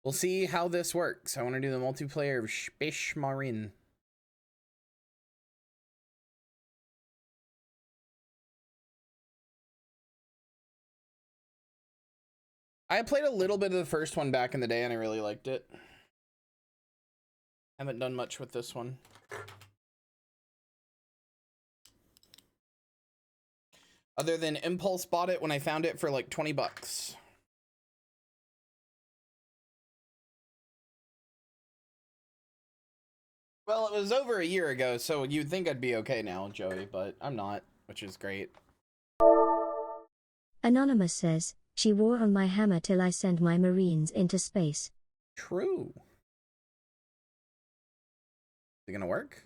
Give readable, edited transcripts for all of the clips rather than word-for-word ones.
We'll see how this works. I want to do the multiplayer of Space Marine. I played a little bit of the first one back in the day and I really liked it. Haven't done much with this one. Other than impulse bought it when I found it for like 20 bucks. Well, it was over a year ago, so you'd think I'd be okay now, Joey, but I'm not, which is great. Anonymous says, she wore on my hammer till I send my Marines into space. True. Is it gonna work?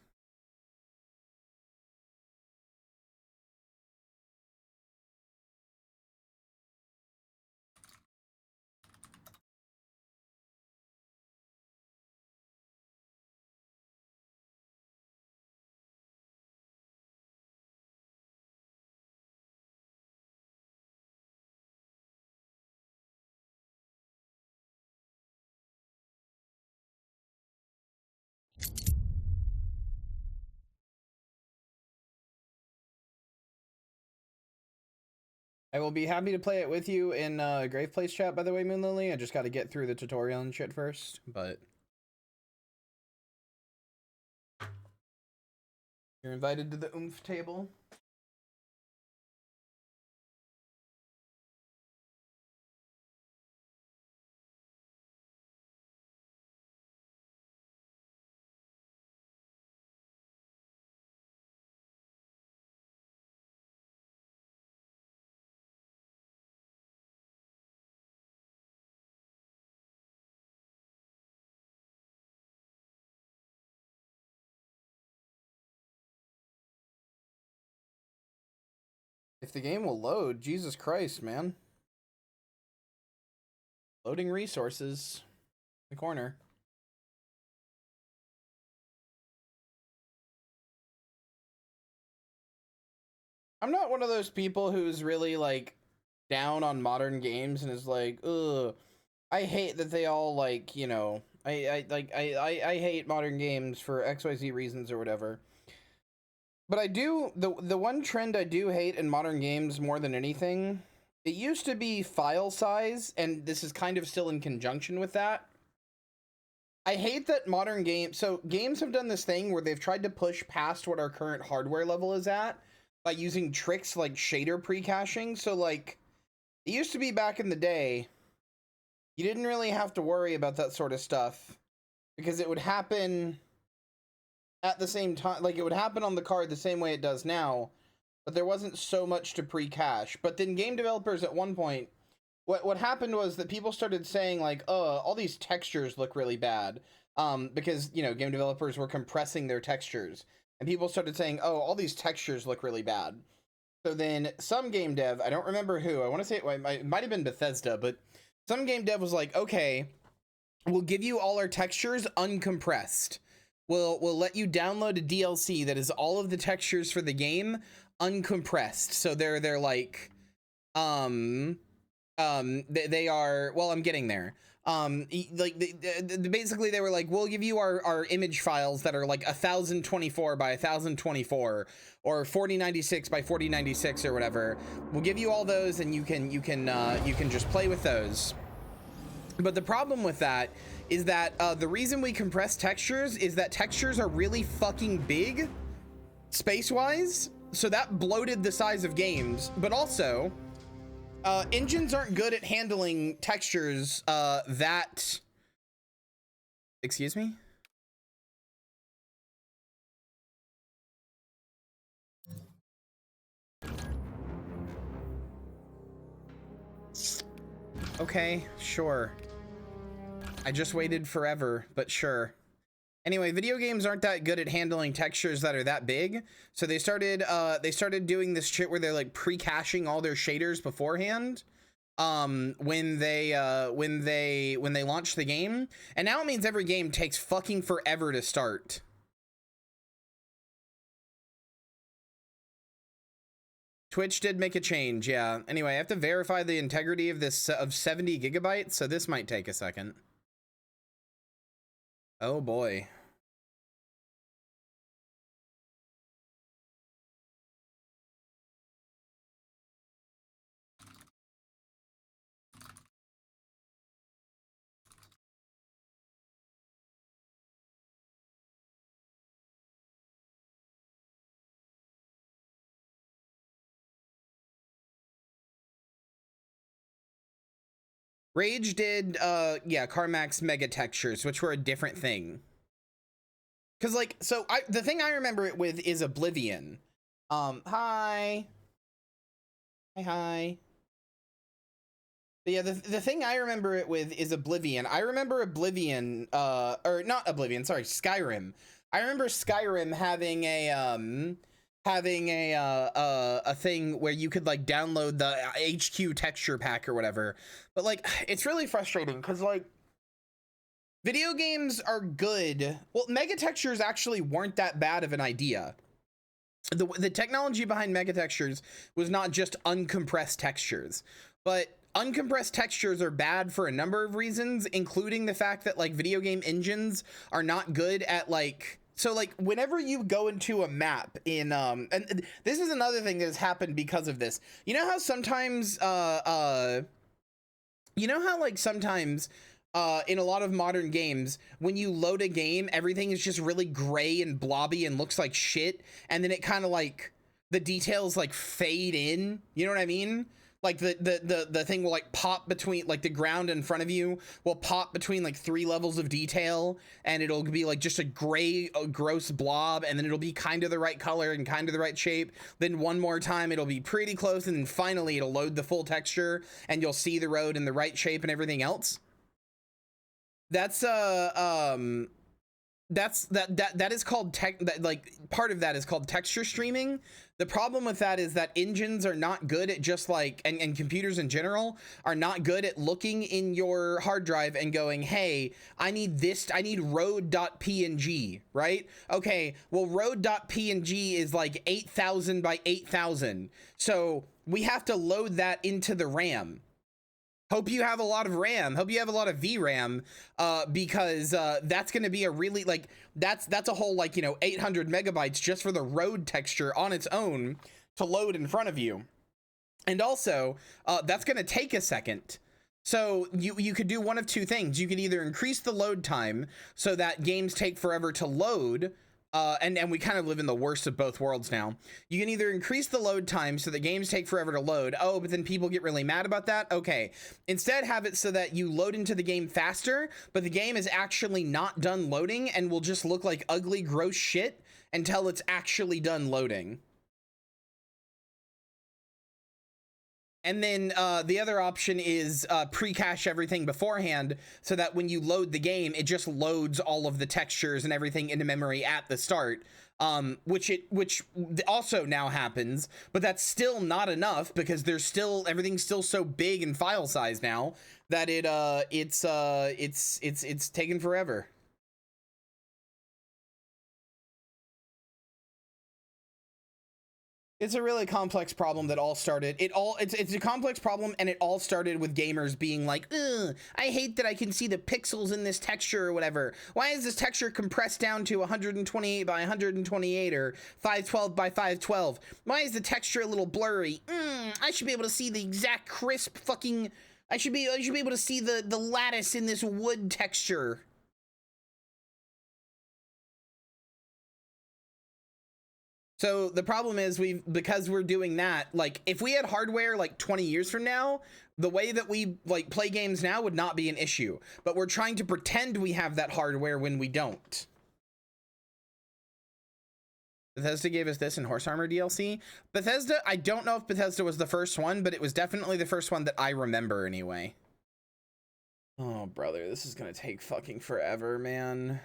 I will be happy to play it with you in Grave Place chat, by the way, Moonlily. I just got to get through the tutorial and shit first, but you're invited to the oomph table. If the game will load, Jesus Christ, man. Loading resources. In the corner. I'm not one of those people who's really like down on modern games and is like, ugh, I hate that they all like, you know, I hate modern games for XYZ reasons or whatever. But I do, the one trend I do hate in modern games more than anything, it used to be file size, and this is kind of still in conjunction with that. I hate that modern games, so games have done this thing where they've tried to push past what our current hardware level is at by using tricks like shader pre-caching. So like, it used to be back in the day, you didn't really have to worry about that sort of stuff because it would happen at the same time, like it would happen on the card the same way it does now, but there wasn't so much to pre-cache. But then game developers at one point, what happened was that people started saying like, all these textures look really bad, because, you know, game developers were compressing their textures, and people started saying, oh, all these textures look really bad. So then some game dev, I don't remember who, I want to say it might have been Bethesda, but some game dev was like, okay, we'll give you all our textures uncompressed. We'll let you download a DLC that is all of the textures for the game uncompressed. So they're like, they are, well, I'm getting there. Basically they were like, we'll give you our image files that are like 1024 by 1024 or 4096 by 4096 or whatever. We'll give you all those, and you can just play with those. But the problem with that is that the reason we compress textures is that textures are really fucking big space-wise, so that bloated the size of games. But also, engines aren't good at handling textures that... Excuse me? Okay, sure. I just waited forever, but sure. Anyway, video games aren't that good at handling textures that are that big, so they started doing this shit where they're like pre-caching all their shaders beforehand when they launch the game, and now it means every game takes fucking forever to start. Twitch did make a change, yeah. Anyway, I have to verify the integrity of this of 70 gigabytes, so this might take a second. Oh boy. Rage did yeah, Carmack's mega textures, which were a different thing. Cause like, so the thing I remember it with is Oblivion. Hi. Hi. But yeah, the thing I remember it with is Oblivion. I remember Oblivion, or not Oblivion, sorry, Skyrim. I remember Skyrim having a thing where you could like download the HQ texture pack or whatever. But like, it's really frustrating because like, video games are good. Well, mega textures actually weren't that bad of an idea. The technology behind mega textures was not just uncompressed textures, but uncompressed textures are bad for a number of reasons, including the fact that like video game engines are not good at like, so like whenever you go into a map in and this is another thing that has happened because of this. You know how sometimes you know how like sometimes in a lot of modern games, when you load a game, everything is just really gray and blobby and looks like shit, and then it kind of like the details like fade in, you know what I mean? Like the thing will like pop between, like the ground in front of you will pop between like 3 levels of detail, and it'll be like just a gray gross blob, and then it'll be kind of the right color and kind of the right shape. Then one more time it'll be pretty close, and then finally it'll load the full texture and you'll see the road in the right shape and everything else. That's that is called like part of that is called texture streaming. The problem with that is that engines are not good at just like, and computers in general are not good at looking in your hard drive and going, hey, I need this, I need road.png, right? Okay, well, road.png is like 8,000 by 8,000, so we have to load that into the RAM. Hope you have a lot of RAM. Hope you have a lot of VRAM, because that's going to be a really like that's a whole like, you know, 800 megabytes just for the road texture on its own to load in front of you. And also, that's going to take a second. So you could do one of two things. You could either increase the load time so that games take forever to load. And we kind of live in the worst of both worlds now. You can either increase the load time so that games take forever to load. Oh, but then people get really mad about that. Okay, instead have it so that you load into the game faster, but the game is actually not done loading and will just look like ugly, gross shit until it's actually done loading. And then the other option is pre-cache everything beforehand so that when you load the game, it just loads all of the textures and everything into memory at the start, which also now happens, but that's still not enough because there's still, everything's still so big in file size now that it's taken forever. It's a really complex problem that all started. It's a complex problem, and it all started with gamers being like, ugh, I hate that I can see the pixels in this texture or whatever. Why is this texture compressed down to 128 by 128 or 512 by 512? Why is the texture a little blurry? I should be able to see the exact crisp fucking. I should be able to see the lattice in this wood texture. So the problem is because we're doing that, like if we had hardware like 20 years from now, the way that we like play games now would not be an issue, but we're trying to pretend we have that hardware when we don't. Bethesda gave us this in Horse Armor DLC. Bethesda, I don't know if Bethesda was the first one, but it was definitely the first one that I remember anyway. Oh, brother, this is gonna take fucking forever, man.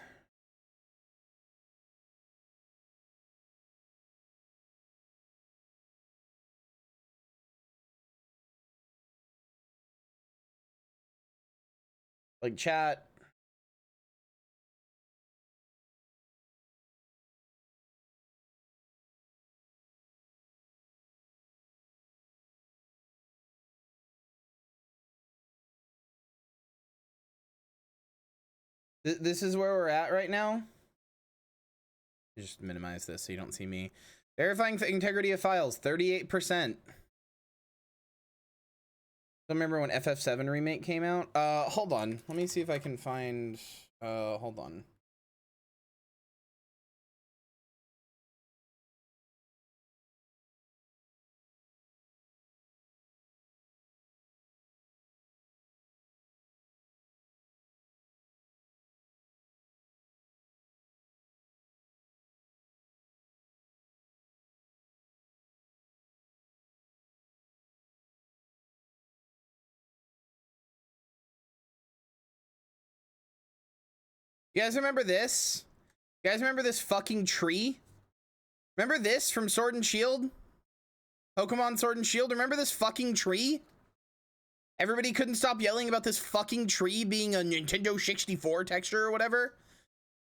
Like, chat. This is where we're at right now. Just minimize this so you don't see me. Verifying the integrity of files, 38%. Remember when FF7 remake came out? Hold on. Let me see if I can find, hold on. You guys remember this? You guys remember this fucking tree? Remember this from Sword and Shield? Pokemon Sword and Shield? Remember this fucking tree? Everybody couldn't stop yelling about this fucking tree being a Nintendo 64 texture or whatever.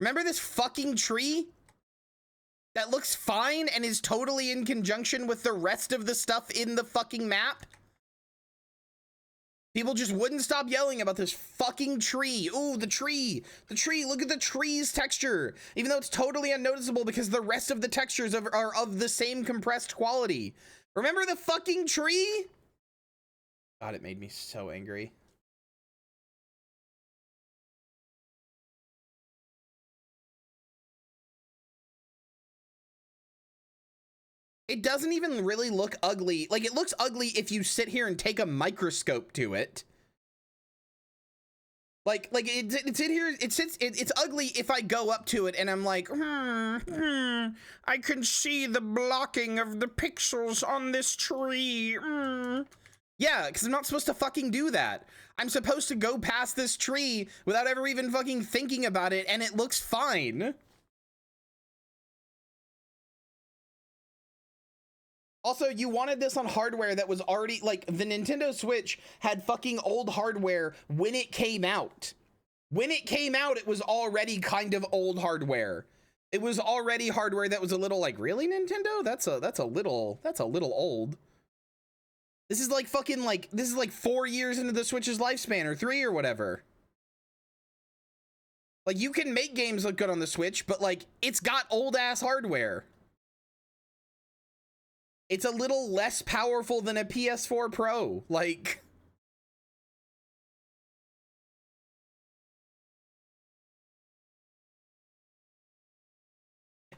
Remember this fucking tree? That looks fine and is totally in conjunction with the rest of the stuff in the fucking map? People just wouldn't stop yelling about this fucking tree. Ooh, the tree. The tree. Look at the tree's texture. Even though it's totally unnoticeable because the rest of the textures are of the same compressed quality. Remember the fucking tree? God, it made me so angry. It doesn't even really look ugly. Like, it looks ugly if you sit here and take a microscope to it. Like it's in here. It's ugly if I go up to it and I'm like, I can see the blocking of the pixels on this tree. Yeah, because I'm not supposed to fucking do that. I'm supposed to go past this tree without ever even fucking thinking about it, and it looks fine. Also, you wanted this on hardware that was already, like, the Nintendo Switch had fucking old hardware when it came out. When it came out, it was already kind of old hardware. It was already hardware that was a little like, really, Nintendo? That's a little old. This is like fucking like, this is like 4 years into the Switch's lifespan, or 3 or whatever. Like, you can make games look good on the Switch, but like, it's got old ass hardware. It's a little less powerful than a PS4 Pro. Like,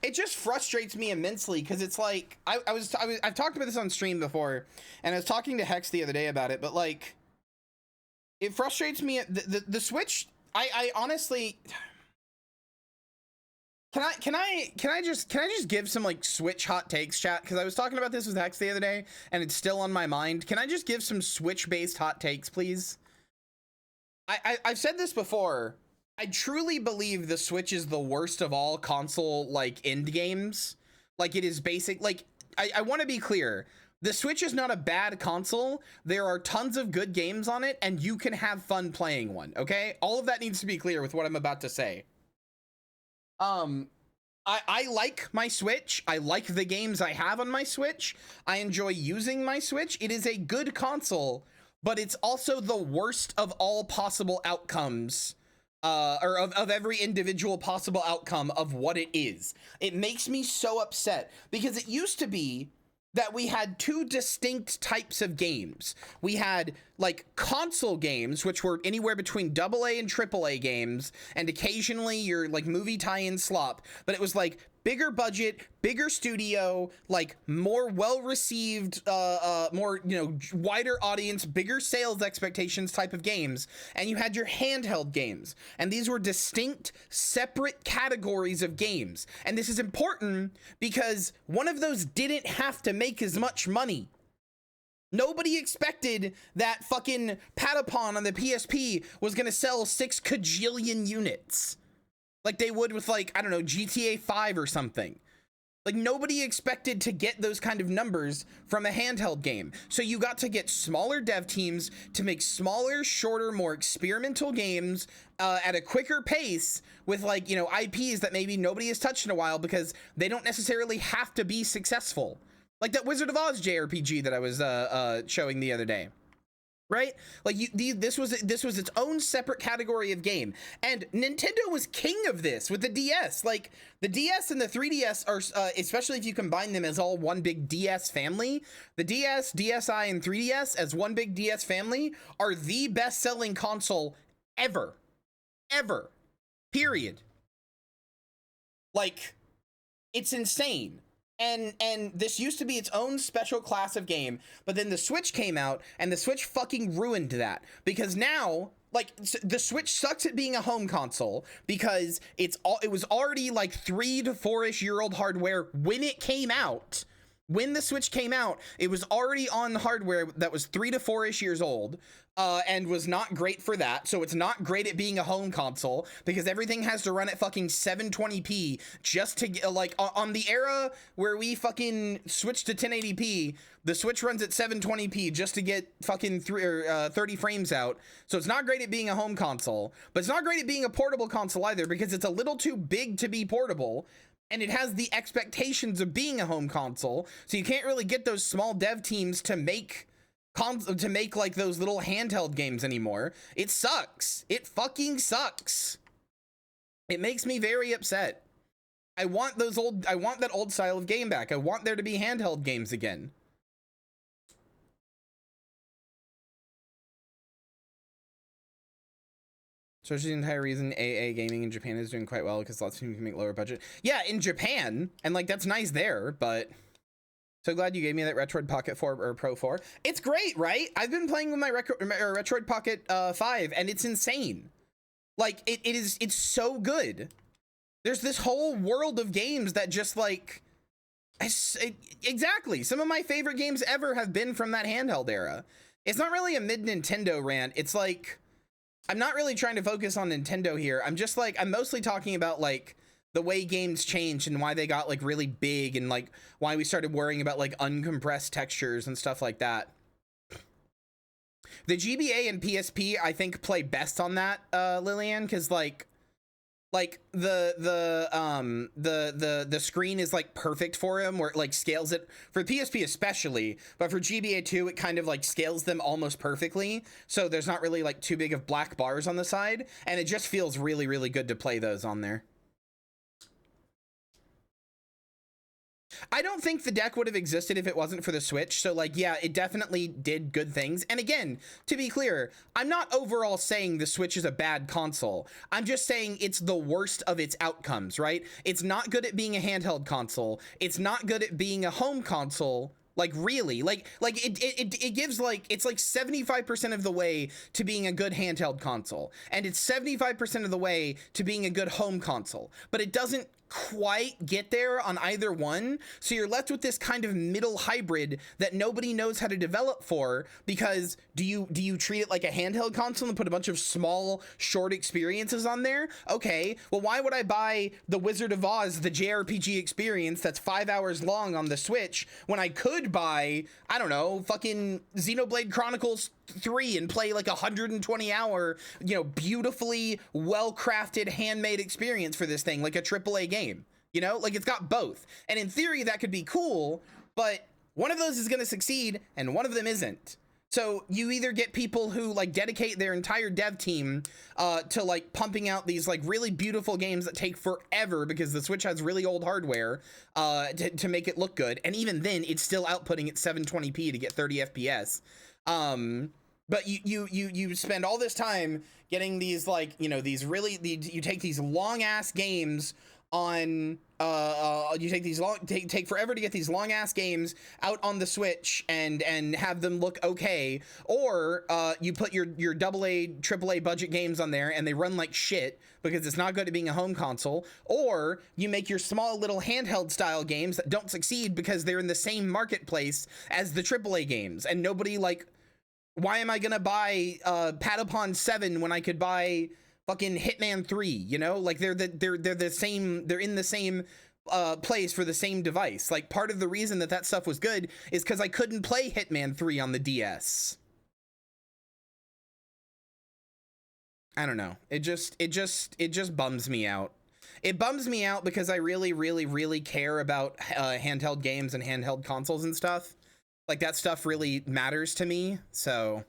it just frustrates me immensely because it's like, I've talked about this on stream before, and I was talking to Hex the other day about it, but like, it frustrates me. The Switch, I honestly, can I just give some like Switch hot takes, chat? Because I was talking about this with Hex the other day and it's still on my mind. Can I just give some Switch based hot takes, please? I've said this before. I truly believe the Switch is the worst of all console like end games. Like, it is basic. Like, I want to be clear. The Switch is not a bad console. There are tons of good games on it and you can have fun playing one. Okay, all of that needs to be clear with what I'm about to say. I like my Switch. I like the games I have on my Switch. I enjoy using my Switch. It is a good console, but it's also the worst of all possible outcomes, or of every individual possible outcome of what it is. It makes me so upset because it used to be that we had two distinct types of games. We had like console games, which were anywhere between AA and AAA games, and occasionally your like movie tie-in slop, but it was like bigger budget, bigger studio, like more well-received, more, you know, wider audience, bigger sales expectations type of games. And you had your handheld games, and these were distinct, separate categories of games. And this is important because one of those didn't have to make as much money. Nobody expected that fucking Patapon on the PSP was gonna sell 6 kajillion units. Like they would with, like, I don't know, GTA 5 or something. Like, nobody expected to get those kind of numbers from a handheld game. So you got to get smaller dev teams to make smaller, shorter, more experimental games at a quicker pace with, like, you know, IPs that maybe nobody has touched in a while because they don't necessarily have to be successful. Like that Wizard of Oz JRPG that I was showing the other day. right? Like this was its own separate category of game, and Nintendo was king of this with the DS. Like the DS and the 3DS are, especially if you combine them as all one big DS family, the DS, DSi, and 3DS as one big DS family are the best-selling console ever, period. Like, it's insane. And this used to be its own special class of game, but then the Switch came out, and the Switch fucking ruined that, because now, like, the Switch sucks at being a home console because it was already like 3 to 4-ish year old hardware when it came out. When the Switch came out, it was already on hardware that was 3 to 4-ish years old, and was not great for that. So it's not great at being a home console because everything has to run at fucking 720p just to get, like, on the era where we fucking switched to 1080p, the Switch runs at 720p just to get fucking 30 frames out. So it's not great at being a home console, but it's not great at being a portable console either because it's a little too big to be portable. And it has the expectations of being a home console, so you can't really get those small dev teams to make like those little handheld games anymore. It sucks. It fucking sucks. It makes me very upset. I want that old style of game back. I want there to be handheld games again. So she's the entire reason AA gaming in Japan is doing quite well because lots of people can make lower budget. Yeah, in Japan, and like that's nice there, but so glad you gave me that Retroid Pocket 4 or Pro 4. It's great, right? I've been playing with my Retroid Pocket 5, and it's insane. Like it's so good. There's this whole world of games that just like exactly. Some of my favorite games ever have been from that handheld era. It's not really a mid Nintendo rant. It's like, I'm not really trying to focus on Nintendo here. I'm just like, I'm mostly talking about like the way games changed and why they got like really big and like why we started worrying about like uncompressed textures and stuff like that. The GBA and PSP, I think, play best on that, Lillian, because like the screen is like perfect for him, where it like scales it for PSP especially, but for GBA 2 it kind of like scales them almost perfectly, so there's not really like too big of black bars on the side, and it just feels really good to play those on there. I don't think the deck would have existed if it wasn't for the Switch. So like, yeah, it definitely did good things. And again, to be clear, I'm not overall saying the Switch is a bad console. I'm just saying it's the worst of its outcomes, right? It's not good at being a handheld console. It's not good at being a home console. Like really, like it gives like, it's like 75% of the way to being a good handheld console, and it's 75% of the way to being a good home console, but it doesn't quite get there on either one. So you're left with this kind of middle hybrid that nobody knows how to develop for, because do you treat it like a handheld console and put a bunch of small short experiences on there? Okay, well, why would I buy the Wizard of Oz, the JRPG experience that's 5 hours long on the Switch, when I could buy, I don't know, fucking Xenoblade Chronicles 3 and play like 120 hour, you know, beautifully well-crafted handmade experience for this thing, like a AAA game, you know, like it's got both. And in theory that could be cool, but one of those is going to succeed and one of them isn't. So you either get people who like dedicate their entire dev team to like pumping out these like really beautiful games that take forever because the Switch has really old hardware to make it look good, and even then it's still outputting at 720p to get 30 FPS. But you spend all this time getting these like, you know, these really, you take these long ass games on you take these take forever to get these long ass games out on the Switch and have them look okay, or you put your AA, AAA budget games on there and they run like shit because it's not good at being a home console, or you make your small little handheld style games that don't succeed because they're in the same marketplace as the AAA games, and nobody like, why am I gonna buy Patapon 7 when I could buy fucking Hitman 3, you know? Like they're the same, they're in the same place for the same device. Like part of the reason that stuff was good is because I couldn't play Hitman 3 on the DS. I don't know. It just bums me out. It bums me out because I really care about handheld games and handheld consoles and stuff. Like that stuff really matters to me, so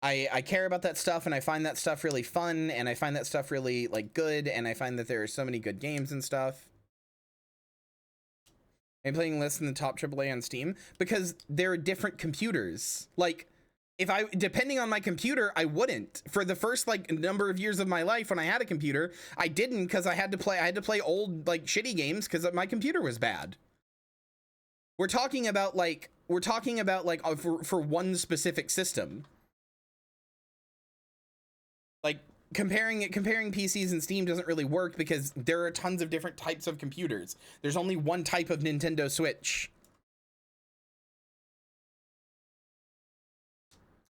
I care about that stuff, and I find that stuff really fun, and I find that stuff really like good, and I find that there are so many good games and stuff. I'm playing lists in the top AAA on Steam because there are different computers. Like, if I, depending on my computer, I wouldn't. For the first like number of years of my life when I had a computer, I didn't, because I had to play old like shitty games because my computer was bad. We're talking about like for one specific system. Like comparing PCs and Steam doesn't really work because there are tons of different types of computers. There's only one type of Nintendo Switch.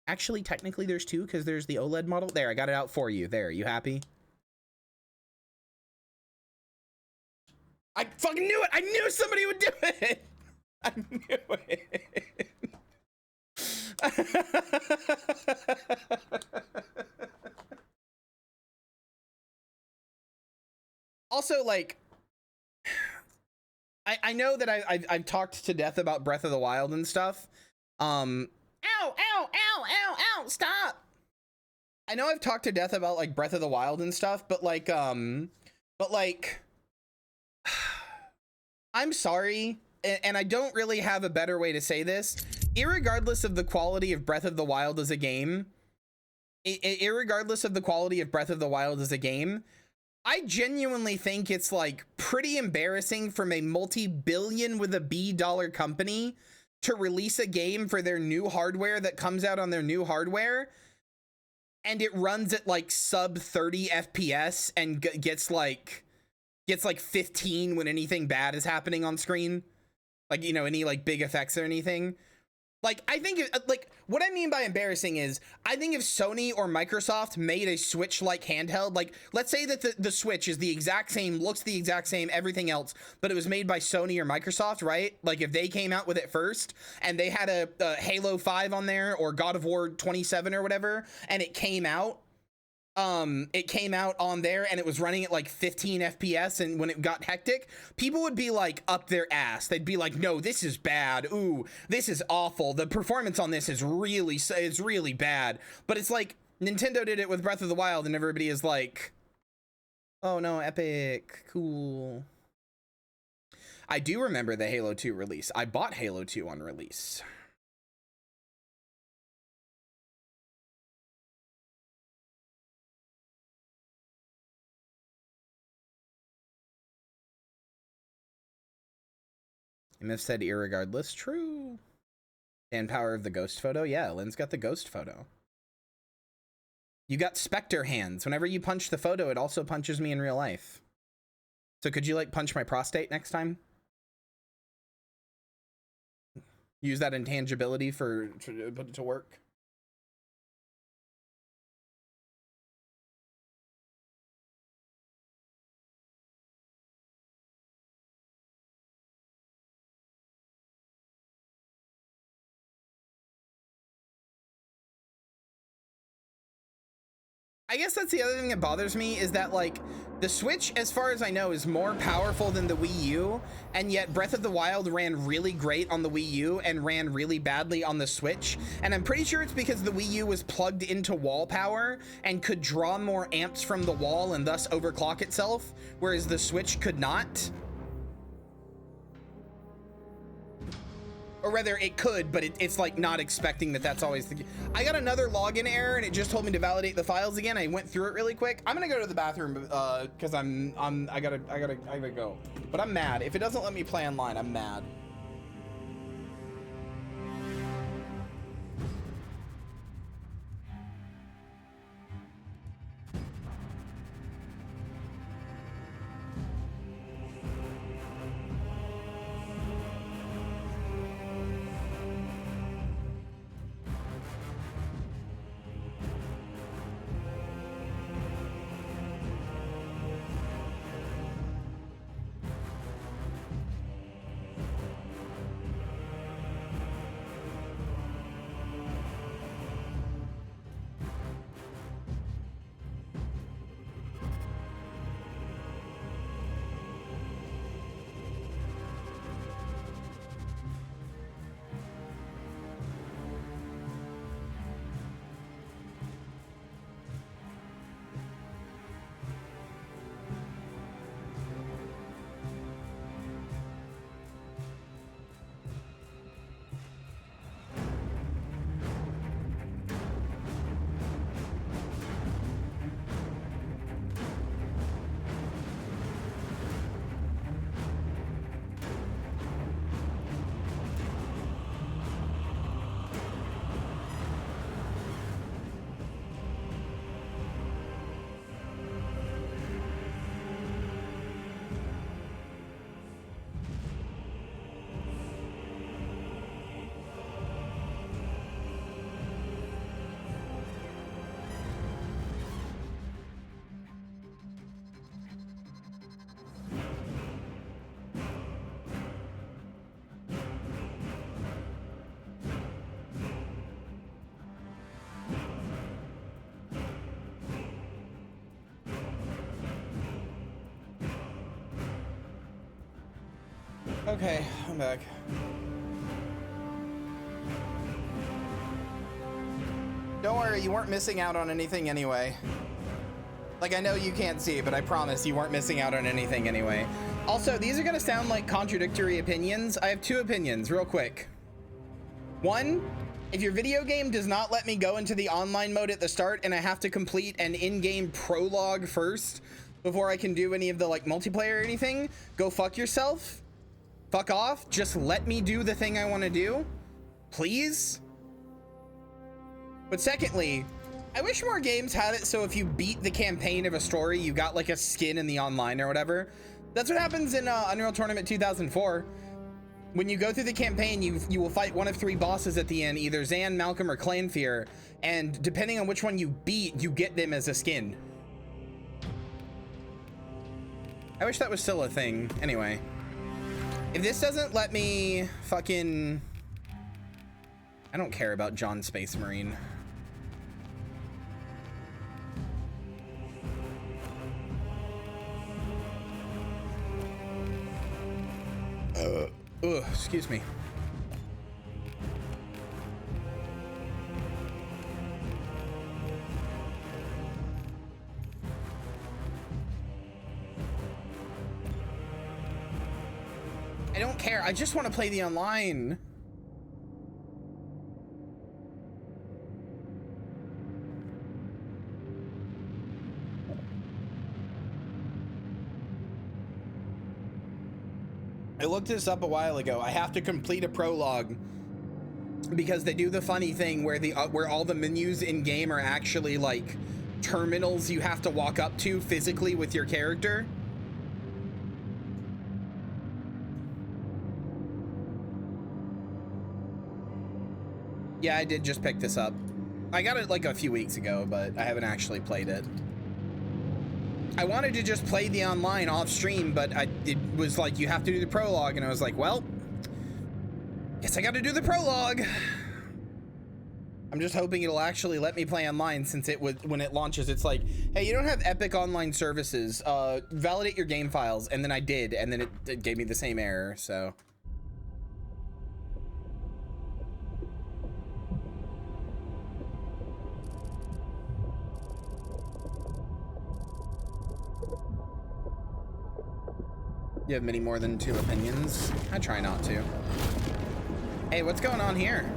Actually, technically there's two, because there's the OLED model. There, I got it out for you. There, you happy? I fucking knew it! I knew somebody would do it! I knew it! Also, like, I know that I've talked to death about Breath of the Wild and stuff. Ow, ow, ow, ow, ow, stop! I know I've talked to death about, like, Breath of the Wild and stuff, but, like, I'm sorry, and I don't really have a better way to say this. Irregardless of the quality of Breath of the Wild as a game, I genuinely think it's like pretty embarrassing from a multi-billion with a B dollar company to release a game for their new hardware that comes out on their new hardware, and it runs at like sub 30 FPS and gets like 15 when anything bad is happening on screen, like, you know, any like big effects or anything. Like, I think, like, what I mean by embarrassing is, I think if Sony or Microsoft made a Switch-like handheld, like, let's say that the Switch is the exact same, looks the exact same, everything else, but it was made by Sony or Microsoft, right? Like, if they came out with it first, and they had a Halo 5 on there, or God of War 27 or whatever, and it came out on there and it was running at like 15 FPS, and when it got hectic, people would be like up their ass. They'd be like, no, this is bad. Ooh, this is awful. The performance on this is really bad. But it's like Nintendo did it with Breath of the Wild, and everybody is like, oh no, epic, cool. I do remember the Halo 2 release. I bought Halo 2 on release. MF said irregardless. True. And power of the ghost photo. Yeah, Lynn's got the ghost photo. You got Spectre hands. Whenever you punch the photo, it also punches me in real life. So could you like punch my prostate next time? Use that intangibility to put it to work. I guess that's the other thing that bothers me, is that like the Switch, as far as I know, is more powerful than the Wii U, and yet Breath of the Wild ran really great on the Wii U and ran really badly on the Switch. And I'm pretty sure it's because the Wii U was plugged into wall power and could draw more amps from the wall and thus overclock itself, whereas the Switch could not. Or rather, it could, but it's like not expecting that that's always the... I got another login error, and it just told me to validate the files again. I went through it really quick. I'm gonna go to the bathroom because I gotta go. But I'm mad. If it doesn't let me play online, I'm mad. Okay, I'm back. Don't worry, you weren't missing out on anything anyway. Like, I know you can't see, but I promise you weren't missing out on anything anyway. Also, these are gonna sound like contradictory opinions. I have two opinions, real quick. One, if your video game does not let me go into the online mode at the start and I have to complete an in-game prologue first before I can do any of the like multiplayer or anything, go fuck yourself. Fuck off. Just let me do the thing I want to do, please. But secondly, I wish more games had it so if you beat the campaign of a story, you got like a skin in the online or whatever. That's what happens in Unreal Tournament 2004. When you go through the campaign, you will fight one of 3 bosses at the end, either Zan, Malcolm, or Clanfear, and depending on which one you beat, you get them as a skin. I wish that was still a thing. Anyway, if this doesn't let me fucking... I don't care about John Space Marine. Excuse me. I don't care. I just want to play the online. I looked this up a while ago. I have to complete a prologue because they do the funny thing where where all the menus in game are actually like terminals you have to walk up to physically with your character. Yeah, I did just pick this up. I got it like a few weeks ago, but I haven't actually played it. I wanted to just play the online off stream, but it was like, you have to do the prologue, and I was like, well, guess I got to do the prologue. I'm just hoping it'll actually let me play online, since it would, when it launches, it's like, hey, you don't have Epic Online Services, validate your game files, and then I did, and then it gave me the same error, so. You have many more than 2 opinions? I try not to. Hey, what's going on here?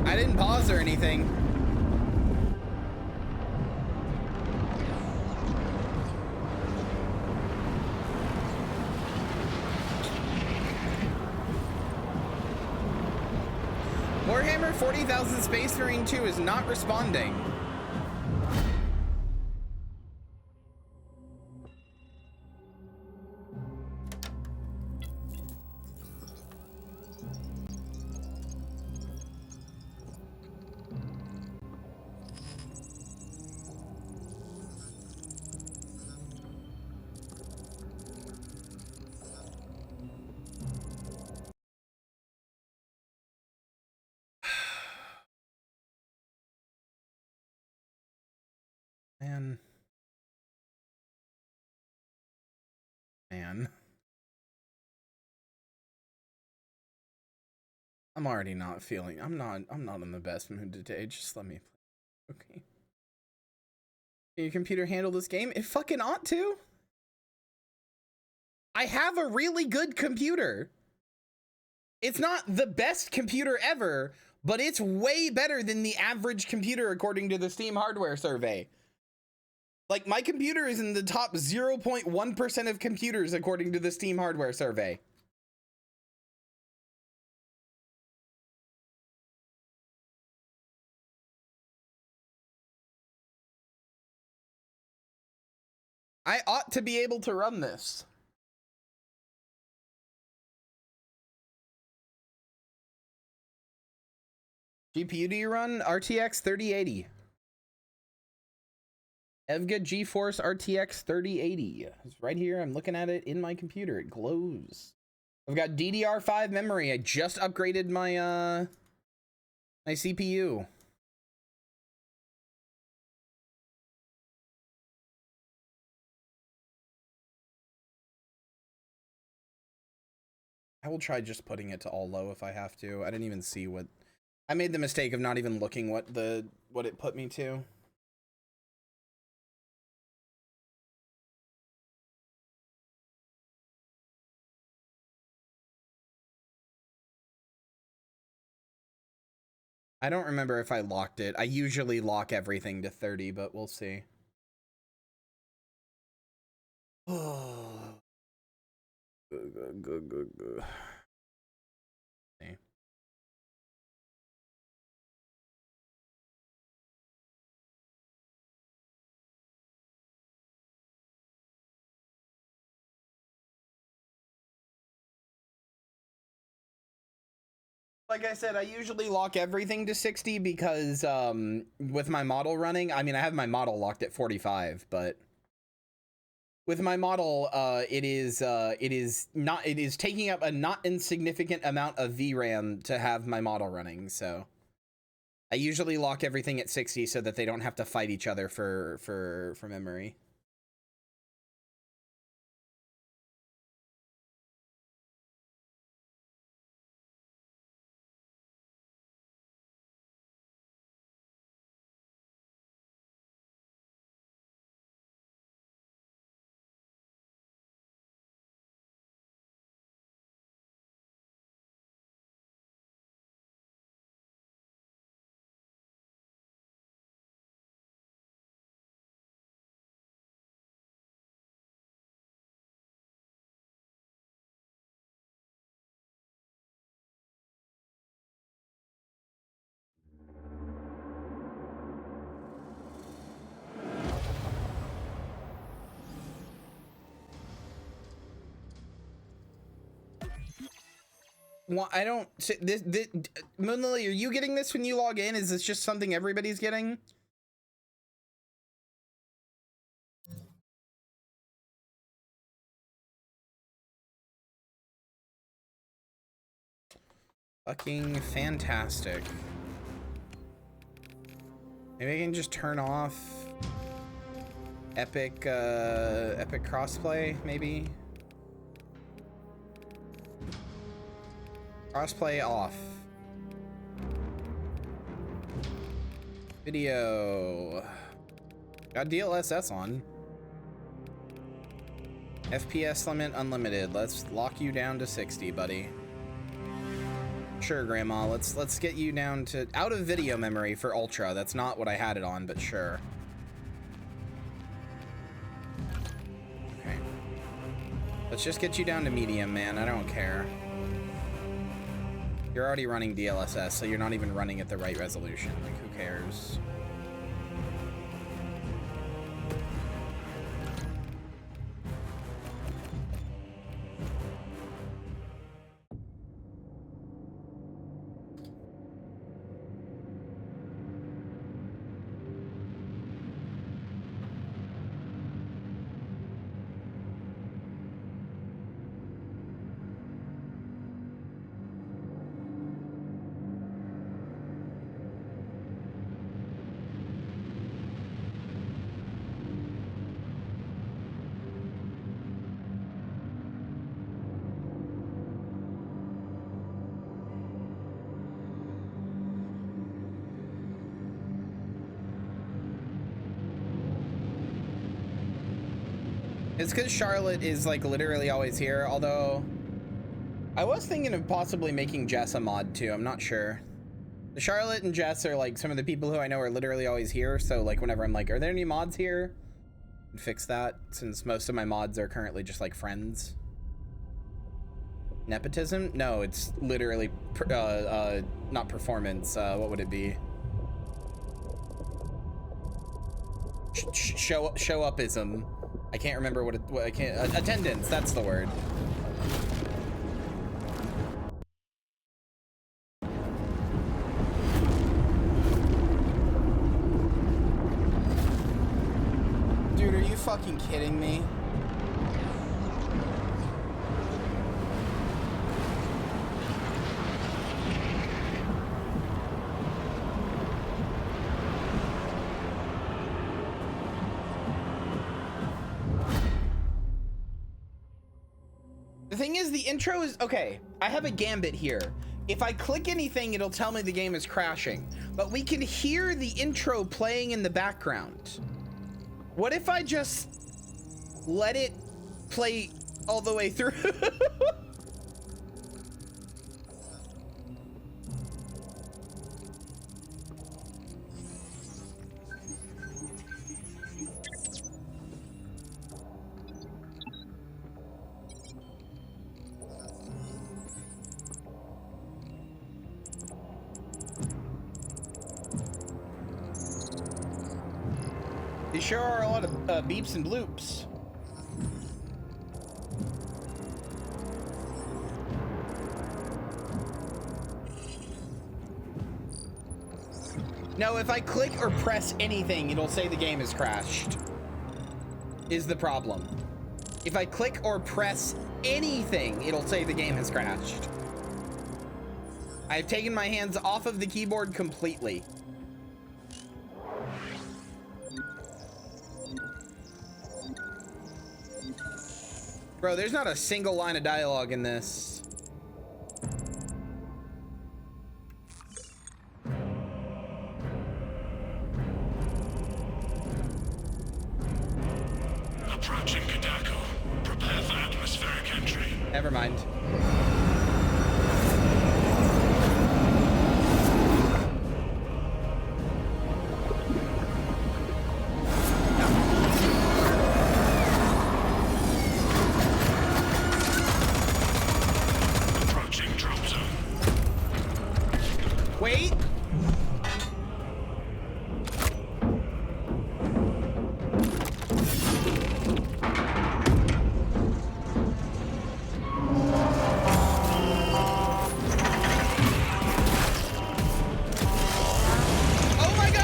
I didn't pause or anything. Warhammer 40,000 Space Marine 2 is not responding. Man. I'm already not feeling, I'm not in the best mood today. Just let me play. Okay. Can your computer handle this game? It fucking ought to. I have a really good computer. It's not the best computer ever, but it's way better than the average computer according to the Steam hardware survey. Like, my computer is in the top 0.1% of computers according to the Steam hardware survey. I ought to be able to run this. GPU do you run? RTX 3080. EVGA GeForce RTX 3080. It's right here. I'm looking at it in my computer. It glows. I've got DDR5 memory. I just upgraded my my CPU. I will try just putting it to all low if I have to. I didn't even see what... I made the mistake of not even looking what it put me to. I don't remember if I locked it. I usually lock everything to 30, but we'll see. Good. Okay. Like I said, I usually lock everything to 60 because with my model running, I mean, I have my model locked at 45, but with my model, it is taking up a not insignificant amount of VRAM to have my model running. So I usually lock everything at 60 so that they don't have to fight each other for memory. Well, I don't... This Moonlily, are you getting this when you log in? Is this just something everybody's getting? Fucking fantastic. Maybe I can just turn off epic crossplay, maybe? Crossplay off. Video. Got DLSS on. FPS limit unlimited. Let's lock you down to 60, buddy. Sure, Grandma. Let's get you down to out of video memory for Ultra. That's not what I had it on, but sure. Okay. Let's just get you down to medium, man. I don't care. You're already running DLSS, so you're not even running at the right resolution. Like, who cares? It's because Charlotte is like literally always here, although I was thinking of possibly making Jess a mod too. I'm not sure. Charlotte and Jess are like some of the people who I know are literally always here, so like whenever I'm like, are there any mods here? I'd fix that, since most of my mods are currently just like friends. Nepotism? No, it's literally not performance. What would it be? Show upism. I can't remember what I can't attendance, that's the word. Dude, are you fucking kidding me? The thing is, the intro is okay. I have a gambit here. If I click anything, it'll tell me the game is crashing, but we can hear the intro playing in the background. What if I just let it play all the way through? There sure are a lot of beeps and bloops. No, if I click or press anything, it'll say the game is crashed. Is the problem. If I click or press anything, it'll say the game has crashed. I've taken my hands off of the keyboard completely. Bro, there's not a single line of dialogue in this. Approaching Kadako. Prepare for atmospheric entry. Never mind. Wait. Oh my God.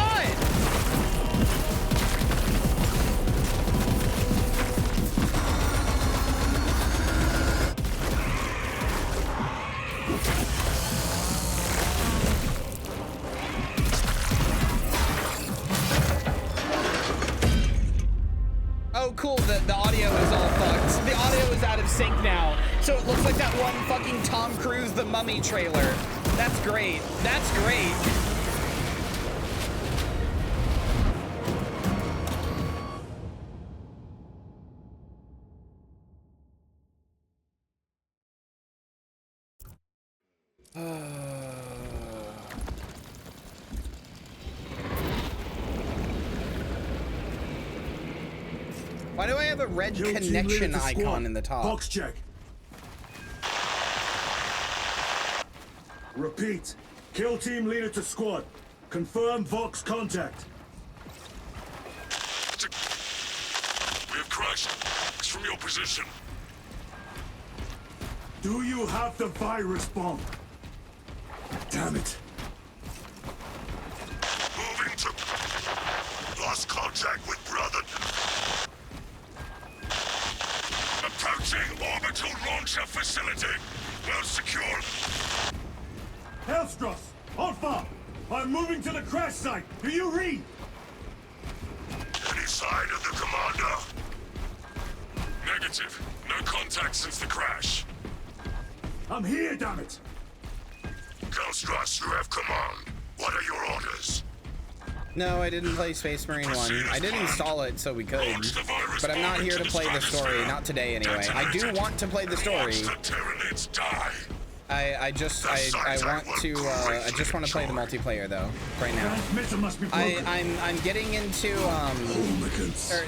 Oh, cool. The audio is all fucked. The audio is out of sync now. So it looks like that one fucking Tom Cruise The Mummy trailer. That's great. That's great. Why do I have a red connection icon in the top? Box check. Repeat. Kill team leader to squad. Confirm Vox contact. We have crashed. It's from your position. Do you have the virus bomb? Damn it. Moving to... Lost contact with brother. Approaching orbital launcher facility. Well secured. Hellstross, Alpha, I'm moving to the crash site. Do you read? Any sign of the commander? Negative. No contact since the crash. I'm here, damn it. Hellstross, you have command. What are your orders? No, I didn't play Space Marine 1. I did install it so we could, but I'm not here to play the story, not today anyway. I do want to play the story. Tyranids die. I just want to play the multiplayer though, right now. I'm getting into or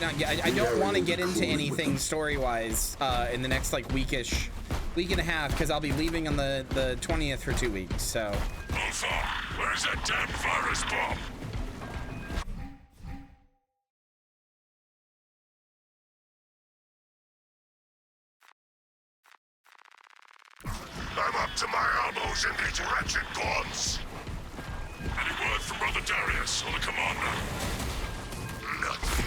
not, I don't want to get into anything story-wise in the next like week and a half, because I'll be leaving on the 20th for 2 weeks. So. Alpha, where's that damn virus bomb? I'm up to my elbows in these wretched guns. Any word from Brother Darius or the commander? Nothing.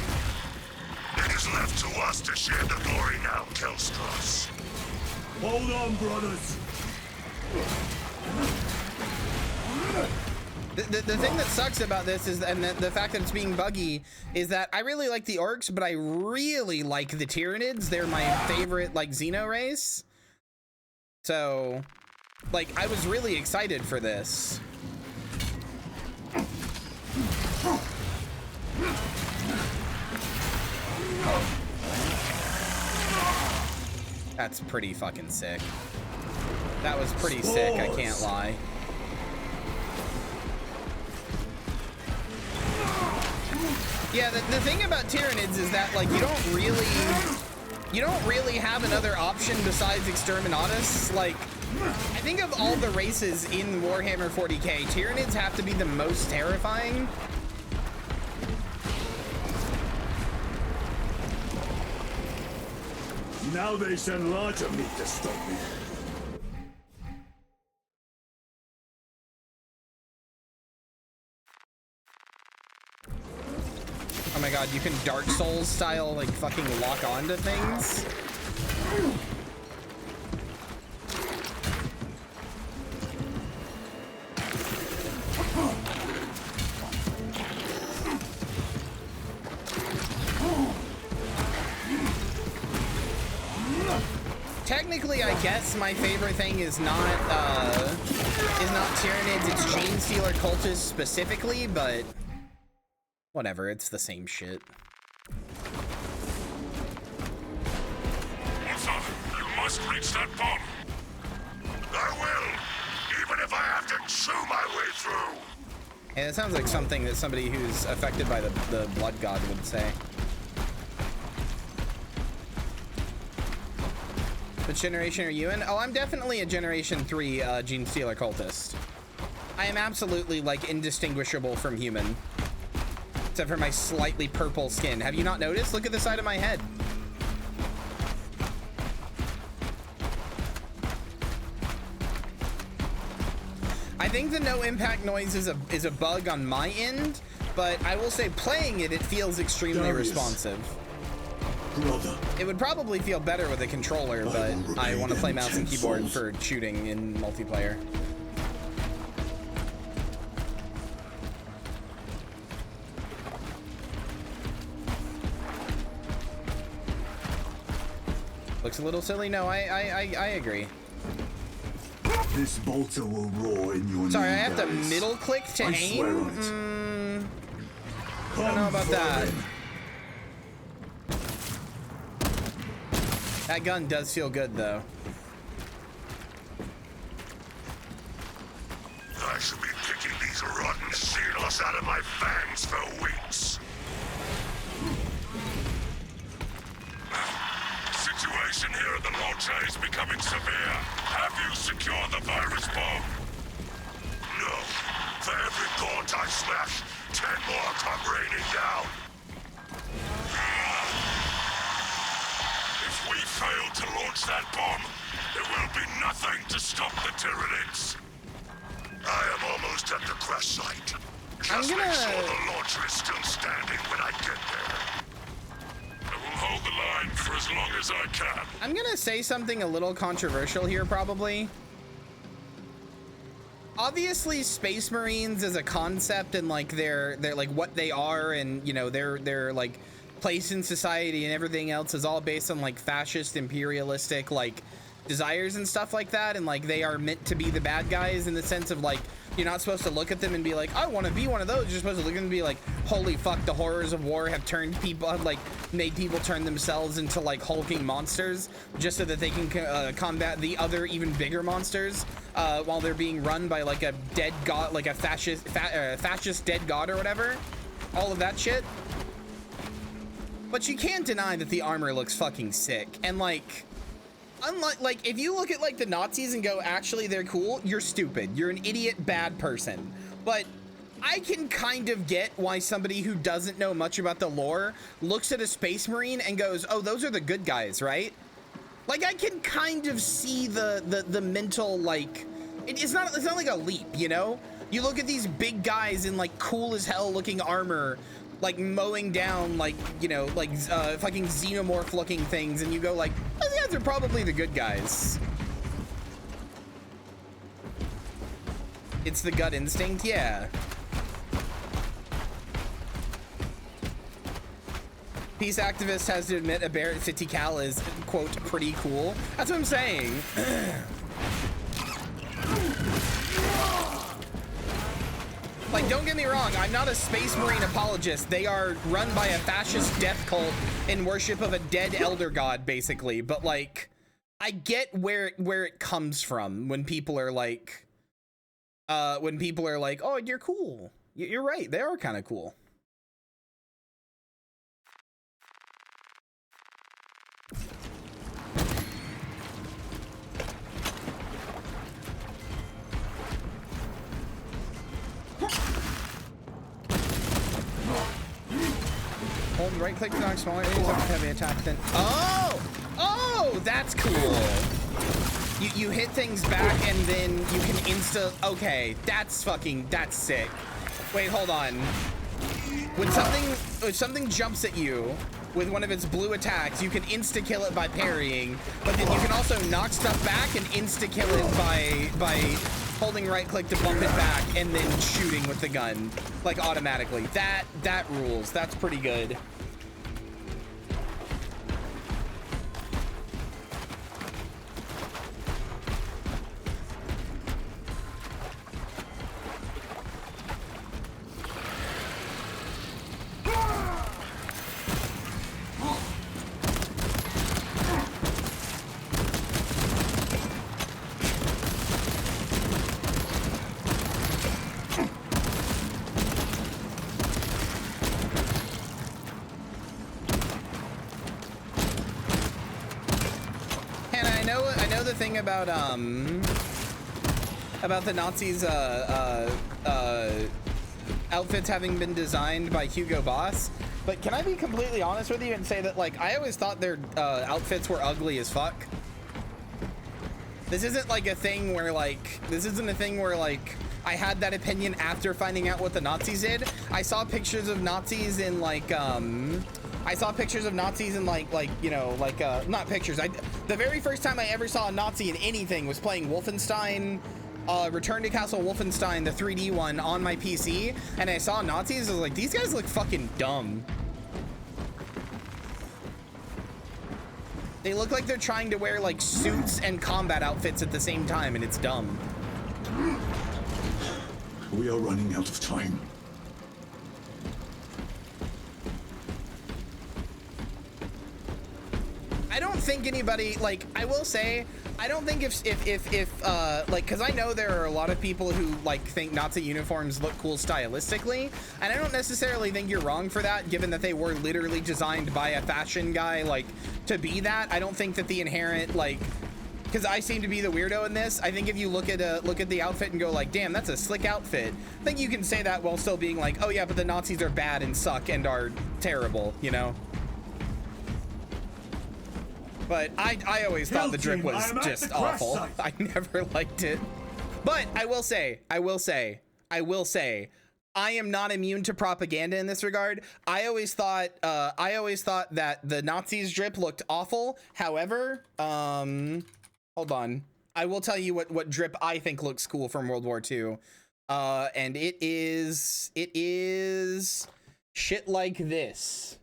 It is left to us to share the glory now, Kelstros. Hold on, brothers. The thing that sucks about this is, and the fact that it's being buggy, is that I really like the orcs, but I really like the Tyranids. They're my favorite, like, Xeno race. So, like, I was really excited for this. That's pretty fucking sick. That was pretty sick, I can't lie. Yeah, the thing about Tyranids is that, like, you don't really have another option besides Exterminatus. Like, I think of all the races in Warhammer 40k, Tyranids have to be the most terrifying. Now they send larger meat to stop me. Oh my god, you can Dark Souls style, like, fucking lock onto things? Technically, I guess my favorite thing is not Tyranids, it's Genestealer Cultists specifically, but whatever, it's the same shit. Marisa, you must reach that bomb. I will, even if I have to chew my way through. And it sounds like something that somebody who's affected by the Blood God would say. Which generation are you in? Oh, I'm definitely a Generation 3 Genestealer Cultist. I am absolutely, like, indistinguishable from human. Except for my slightly purple skin. Have you not noticed? Look at the side of my head. I think the no impact noise is a bug on my end, but I will say playing it feels extremely responsive. Brother. It would probably feel better with a controller, but I want to play mouse and keyboard for shooting in multiplayer. Looks a little silly. No, I agree. This bolter will roar in your Sorry, I name, have to Darius. middle click to I aim? swear on it. I don't know about that. That gun does feel good, though. I should be picking these rotten seals out of my fangs for weeks. Situation here at the Lodge is becoming severe. Have you secured the virus bomb? No. For every gaunt I smash, 10 more come raining down. If we fail to launch that bomb, there will be nothing to stop the Tyranids. I am almost at the crash site. Just make sure the launcher is still standing when I get there. I will hold the line for as long as I can. I'm gonna say something a little controversial here, probably. Obviously, Space Marines as a concept and like they're like what they are, and you know their like place in society and everything else is all based on like fascist, imperialistic like desires and stuff like that, and like they are meant to be the bad guys in the sense of like you're not supposed to look at them and be like, I want to be one of those. You're supposed to look at them and be like, holy fuck, the horrors of war have turned people, like made people turn themselves into like hulking monsters just so that they can combat the other even bigger monsters while they're being run by like a dead god, like a fascist dead god or whatever. All of that shit. But you can't deny that the armor looks fucking sick. And like, unlike, like, if you look at like the Nazis and go, actually they're cool, you're stupid. You're an idiot bad person. But I can kind of get why somebody who doesn't know much about the lore looks at a Space Marine and goes, oh, those are the good guys, right? Like, I can kind of see the mental, like, it's not like a leap, you know? You look at these big guys in like cool as hell looking armor, like mowing down like, you know, like fucking xenomorph looking things, and you go like, those guys are probably the good guys. It's the gut instinct, yeah. Peace activist has to admit a Barrett 50 cal is, quote, pretty cool. That's what I'm saying. like, don't get me wrong, I'm not a Space Marine apologist. They are run by a fascist death cult in worship of a dead elder god, basically. But like, I get where it comes from when people are like, oh, you're cool. You're right. They are kind of cool. Hold right click to knock smaller areas after heavy attack, then. Oh, that's cool. You hit things back and then you can okay, that's sick. Wait, hold on. When something jumps at you with one of its blue attacks, you can insta kill it by parrying, but then you can also knock stuff back and insta kill it by holding right click to bump it back and then shooting with the gun, like automatically. That rules. That's pretty good. About the Nazis outfits having been designed by Hugo Boss, but can I be completely honest with you and say that, like, I always thought their outfits were ugly as fuck. This isn't a thing where I had that opinion after finding out what the Nazis did. I saw pictures of Nazis in not pictures. The very first time I ever saw a Nazi in anything was playing Wolfenstein, Return to Castle Wolfenstein, the 3D one, on my PC, and I saw Nazis. I was like, these guys look fucking dumb. They look like they're trying to wear like suits and combat outfits at the same time, and it's dumb. We are running out of time. I don't think anybody, like, I will say, I don't think if because I know there are a lot of people who like think Nazi uniforms look cool stylistically, and I don't necessarily think you're wrong for that, given that they were literally designed by a fashion guy, like, to be that. I don't think that the inherent, like, because I seem to be the weirdo in this, I think if you look at the outfit and go like, damn, that's a slick outfit, I think you can say that while still being like, oh yeah, but the Nazis are bad and suck and are terrible, you know? But I always thought the drip was just awful. I never liked it. But I will say, I am not immune to propaganda in this regard. I always thought that the Nazis drip looked awful. However, hold on. I will tell you what drip I think looks cool from World War II. And it is shit like this.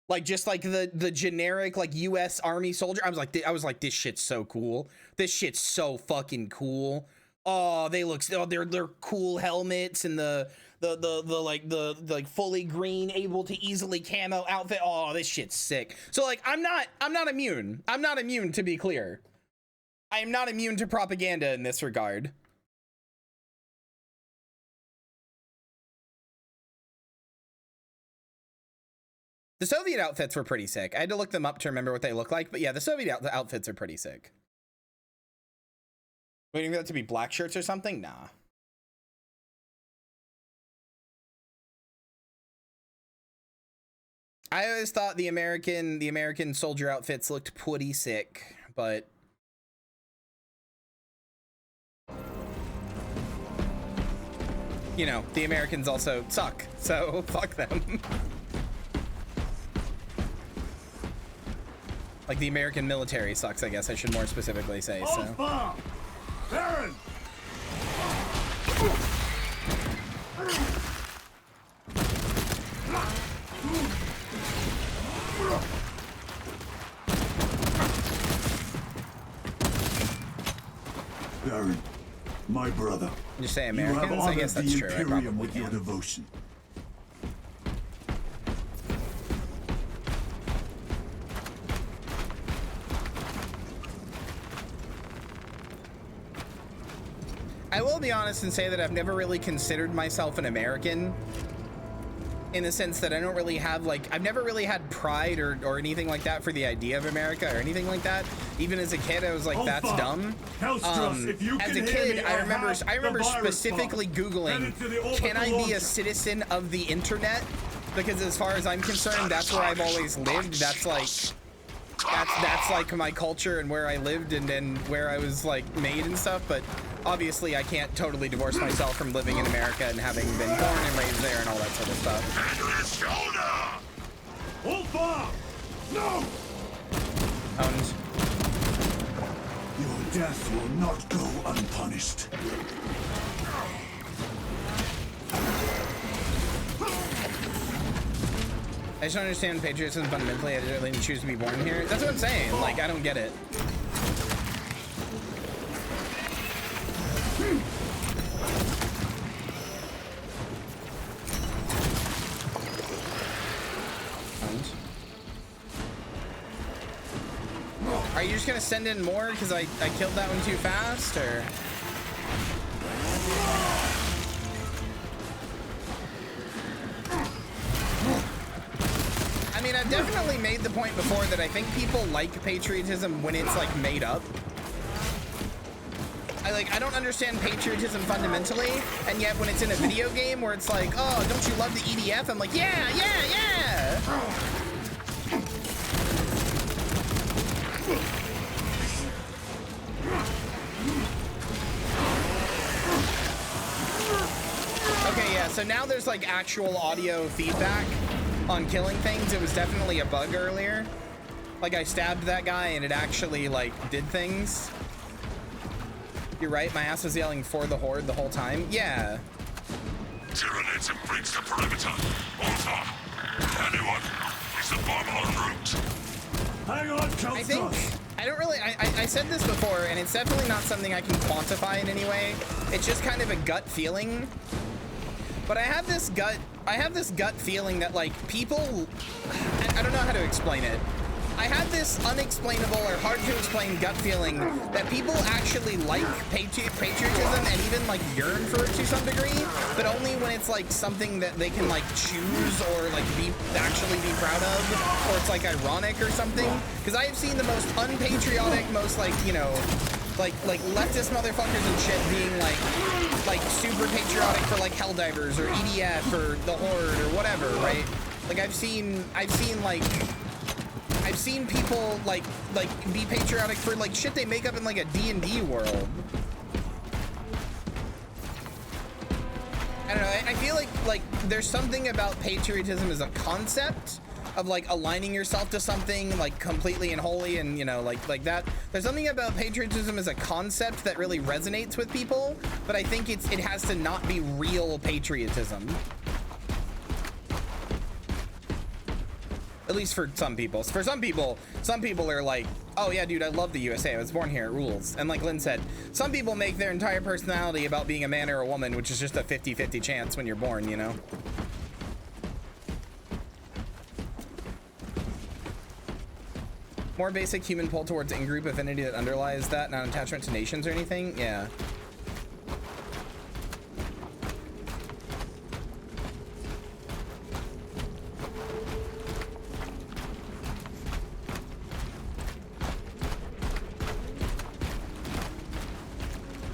Like, just like the generic like US Army soldier. I was like, this shit's so cool. This shit's so fucking cool. Oh, they're cool helmets and the fully green, able to easily camo outfit. Oh, this shit's sick. So like, I'm not immune. I'm not immune, to be clear. I am not immune to propaganda in this regard. The Soviet outfits were pretty sick. I had to look them up to remember what they look like, but yeah, the Soviet outfits are pretty sick. Waiting for that to be black shirts or something? Nah. I always thought the American soldier outfits looked pretty sick, but you know, the Americans also suck, so fuck them. Like, the American military sucks, I guess I should more specifically say, so. Baron! Baron, my brother. Just say You Americans? have I guess honored that's the true. I Imperium probably with your can. devotion. I will be honest and say that I've never really considered myself an American, in the sense that I don't really have, like, I've never really had pride or anything like that for the idea of America or anything like that. Even as a kid, I was like, that's dumb. As a kid, I remember specifically Googling, can I be a citizen of the internet? Because as far as I'm concerned, that's where I've always lived. That's like my culture and where I lived and where I was like made and stuff. But obviously I can't totally divorce myself from living in America and having been born and raised there and all that sort of stuff. Hold fire! No! And Your death will not go unpunished. I just don't understand patriotism fundamentally. I didn't choose to be born here. That's what I'm saying. Like, I don't get it. Are you just gonna send in more because I killed that one too fast, or? I mean, I've definitely made the point before that I think people like patriotism when it's like made up. I don't understand patriotism fundamentally, and yet when it's in a video game where it's like, oh, don't you love the EDF? I'm like, yeah. Okay, yeah, so now there's like actual audio feedback on killing things. It was definitely a bug earlier. Like, I stabbed that guy and it actually like did things. You're right, my ass was yelling for the Horde the whole time. Yeah. Tyranids and breach the perimeter. Alpha. Anyone is a bomb en route. Hang on, I think, I don't really, I said this before, and it's definitely not something I can quantify in any way. It's just kind of a gut feeling. But I have this gut feeling that like people, I don't know how to explain it. I have this unexplainable or hard to explain gut feeling that people actually like patriotism and even like yearn for it to some degree, but only when it's like something that they can like choose or like actually be proud of, or it's like ironic or something. Because I have seen the most unpatriotic, most like, you know, like leftist motherfuckers and shit being like super patriotic for like Helldivers or EDF or the Horde or whatever, right? Like I've seen people like be patriotic for like shit they make up in like a D&D world. I don't know, I feel like there's something about patriotism as a concept of like aligning yourself to something like completely and wholly, and you know, like that. There's something about patriotism as a concept that really resonates with people, but I think it has to not be real patriotism. At least for some people. For some people are like, oh yeah, dude, I love the USA. I was born here, it rules. And like Lynn said, some people make their entire personality about being a man or a woman, which is just a 50-50 chance when you're born, you know? More basic human pull towards in-group affinity that underlies that, not attachment to nations or anything? Yeah.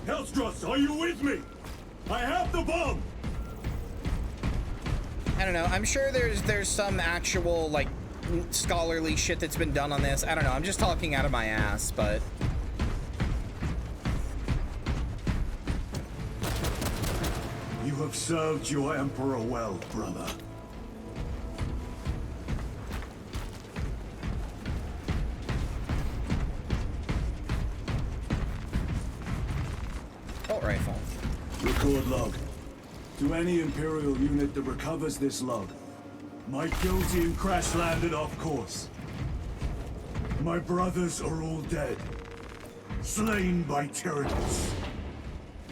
Hellstrus, are you with me? I have the bomb! I don't know. I'm sure there's some actual, like, scholarly shit that's been done on this. I don't know. I'm just talking out of my ass, but... You have served your Emperor well, brother. Bolt rifle. Record log. To any Imperial unit that recovers this log, my kill team crash-landed off course. My brothers are all dead, slain by Tyranid.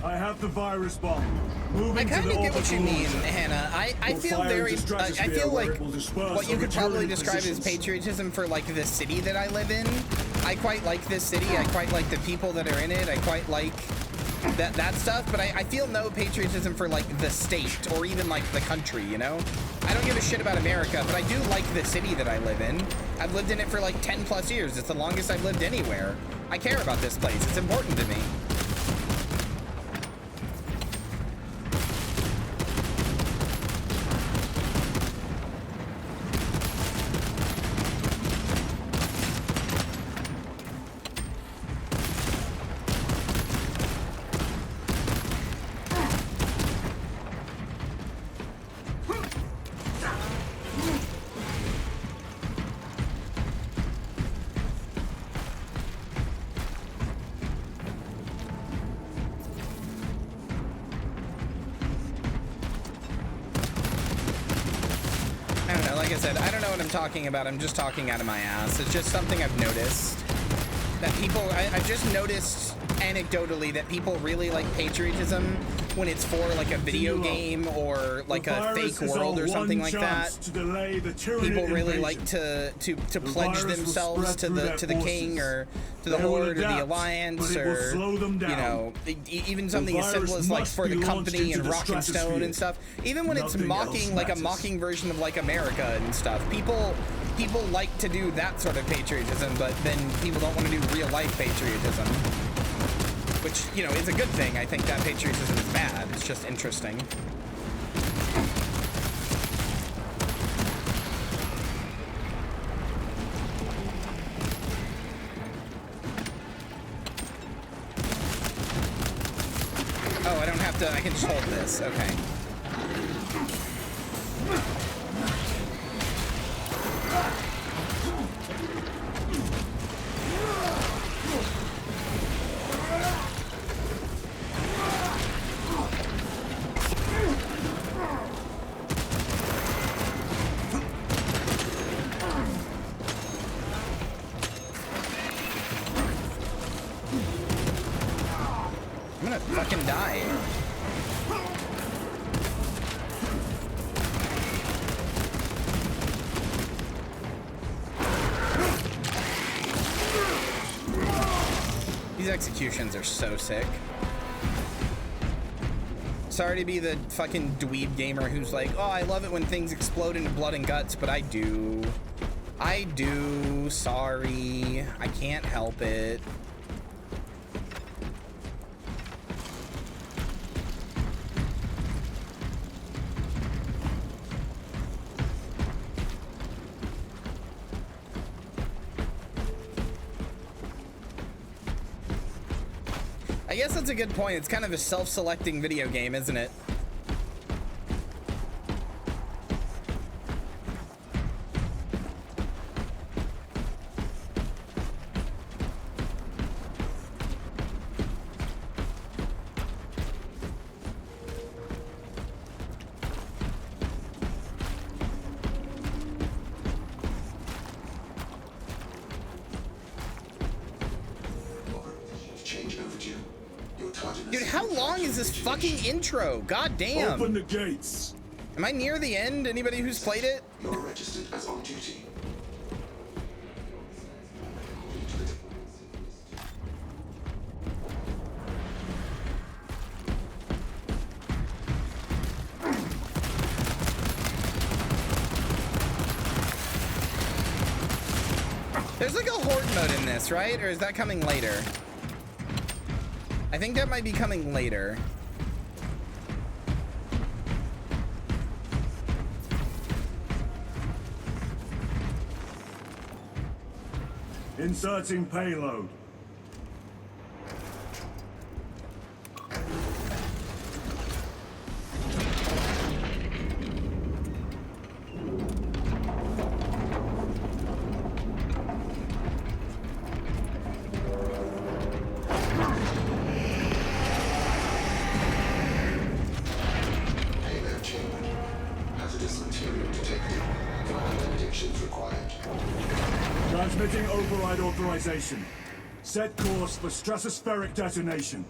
I have the virus bomb. Moving I kind of to the get what you orbital mean, launcher. Hannah. I We'll feel fire very, into stratosphere I feel where like it will disperse what you on could probably returning describe as positions. patriotism for like the city that I live in. I quite like this city. I quite like the people that are in it. I quite like that stuff, but I feel no patriotism for like the state or even like the country, you know? I don't give a shit about America, but I do like the city that I live in. I've lived in it for like 10 plus years. It's the longest I've lived anywhere. I care about this place. It's important to me. Talking about, I'm just talking out of my ass. It's just something I've noticed that people, I've just noticed anecdotally that people really like patriotism when it's for like a video game or like a fake world or something like that. People really like to pledge themselves to the king or to the horde or the alliance, or you know, even something as simple as like for the company and rock and stone and stuff. Even when it's mocking like a mocking version of like America and stuff, people like to do that sort of patriotism, but then people don't want to do real life patriotism, which, you know, is a good thing. I think that patriotism is bad. It's just interesting. Oh, I don't have to, I can just hold this. Okay. Fucking die. These executions are so sick. Sorry to be the fucking dweeb gamer who's like, oh, I love it when things explode into blood and guts, but I do. Sorry. I can't help it. I guess that's a good point. It's kind of a self-selecting video game, isn't it? Dude, how long is this fucking intro? God damn. Open the gates. Am I near the end? Anybody who's played it? You're registered as on duty. There's like a horde mode in this, right? Or is that coming later? I think that might be coming later. Inserting payload. Transmitting override authorization. Set course for stratospheric detonation.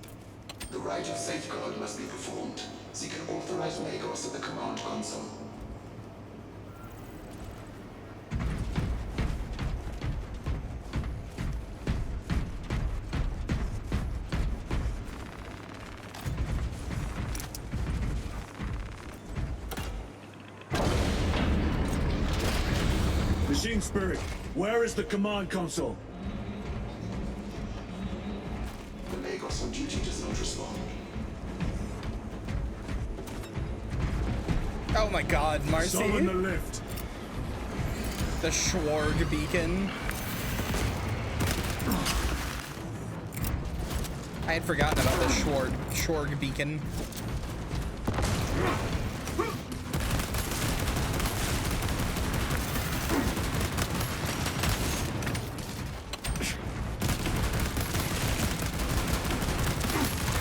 The rite of safeguard must be performed. Seek an authorized Magos at the command console. Machine Spirit, where is the command console? The Magos on duty does not respond. Oh my god, Summon the Marcy. lift. The Schwarg beacon. I had forgotten about the Schwarg beacon.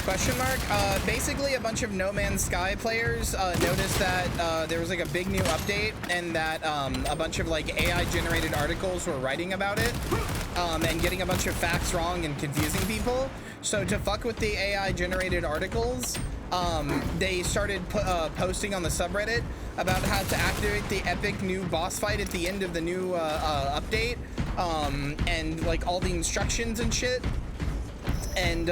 Question mark? Basically a bunch of No Man's Sky players noticed that there was like a big new update and that a bunch of like AI generated articles were writing about it and getting a bunch of facts wrong and confusing people. So to fuck with the AI generated articles, they started posting on the subreddit about how to activate the epic new boss fight at the end of the new update and like all the instructions and shit. And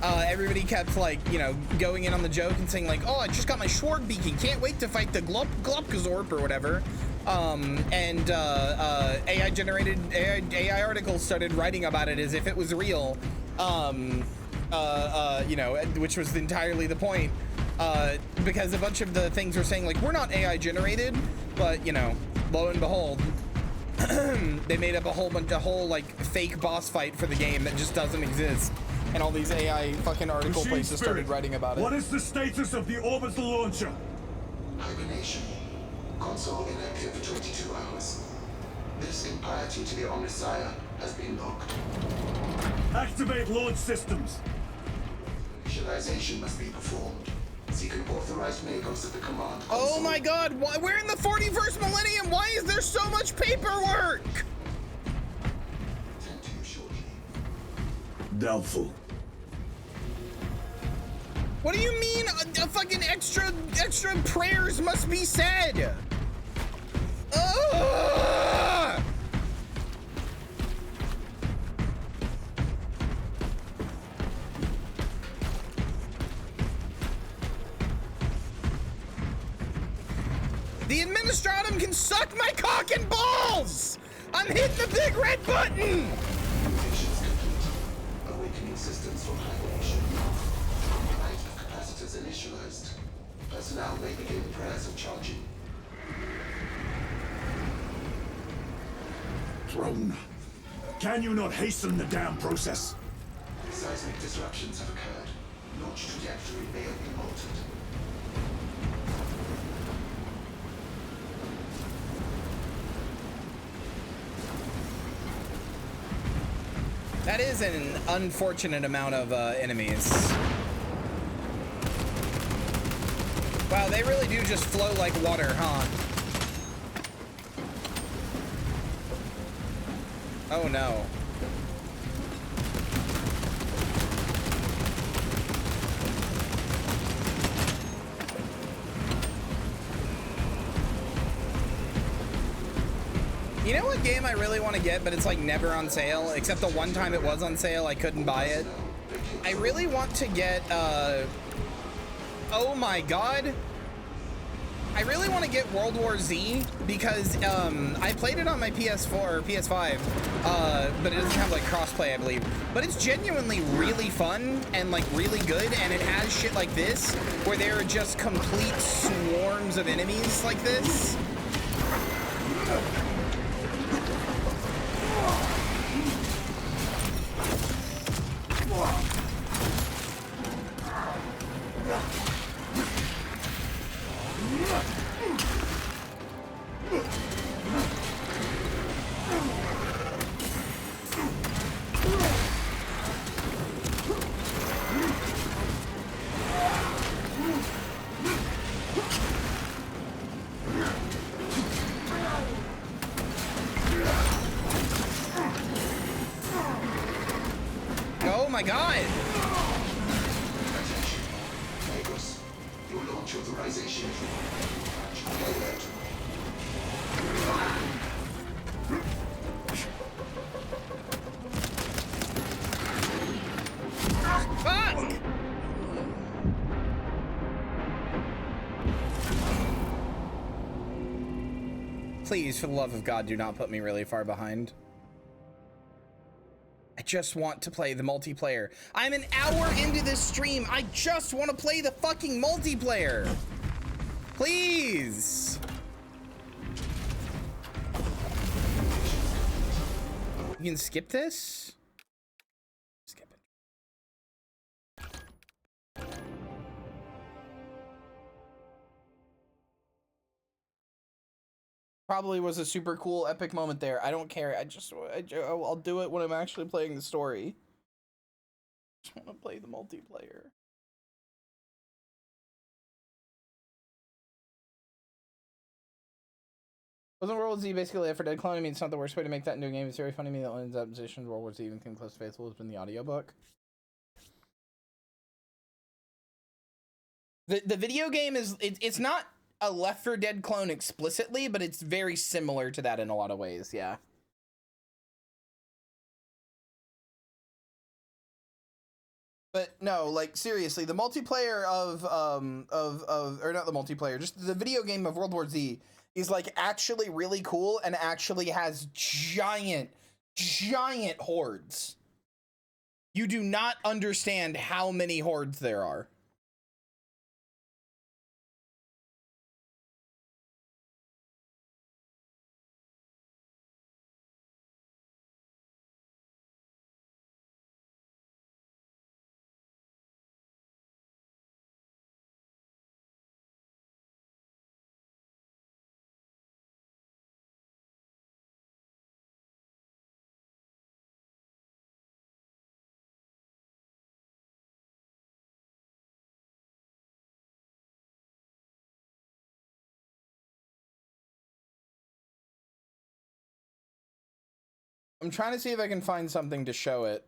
everybody kept like, you know, going in on the joke and saying like, oh, I just got my Schwarg beacon, can't wait to fight the Glopkazorp or whatever. AI generated AI articles started writing about it as if it was real. You know, which was entirely the point. Because a bunch of the things were saying like, we're not AI generated, but you know, lo and behold, they made up a whole like fake boss fight for the game that just doesn't exist. And all these AI fucking article Machine places started Spirit, writing about it. What is the status of the orbital launcher? Hibernation. Console inactive for 22 hours. This impiety to the Omnisire has been locked. Activate launch systems. Initialization must be performed. Seek an authorized Magos at the command console. Oh my god, we're in the 41st millennium! Why is there so much paperwork? Attend to you shortly. Doubtful. What do you mean a fucking extra prayers must be said? Ugh! The Administratum can suck my cock and balls! I'm hitting the big red button! Activations complete. Awakening systems from hibernation. Light of capacitors initialized. Personnel may begin prayers of charging. Drone. Can you not hasten the damn process? Seismic disruptions have occurred. Launch trajectory may have been altered. That is an unfortunate amount of enemies. Wow, they really do just flow like water, huh? Oh no. You know what game I really want to get, but it's like never on sale, except the one time it was on sale, I couldn't buy it. I really want to get, oh my god. I really want to get World War Z because, I played it on my PS4 or PS5, but it doesn't have like crossplay, I believe. But it's genuinely really fun and like really good, and it has shit like this, where there are just complete swarms of enemies like this. Oh my god! Authorization. Pilot. Fuck! Please, for the love of God, do not put me really far behind. I just want to play the multiplayer. I'm an hour into this stream. I just want to play the fucking multiplayer. Please. You can skip this? Skip it. Probably was a super cool epic moment there. I don't care. I'll do it when I'm actually playing the story. I just want to play the multiplayer. Wasn't World War Z basically Left 4 Dead clone? I mean, it's not the worst way to make that into a game. It's very funny to me that one of the positions World War Z even came close to faithful has been the audiobook. The video game is it's not a Left 4 Dead clone explicitly, but it's very similar to that in a lot of ways, yeah. But no, like seriously, the multiplayer or not the multiplayer, just the video game of World War Z is like actually really cool and actually has giant hordes. You do not understand how many hordes there are. I'm trying to see if I can find something to show it.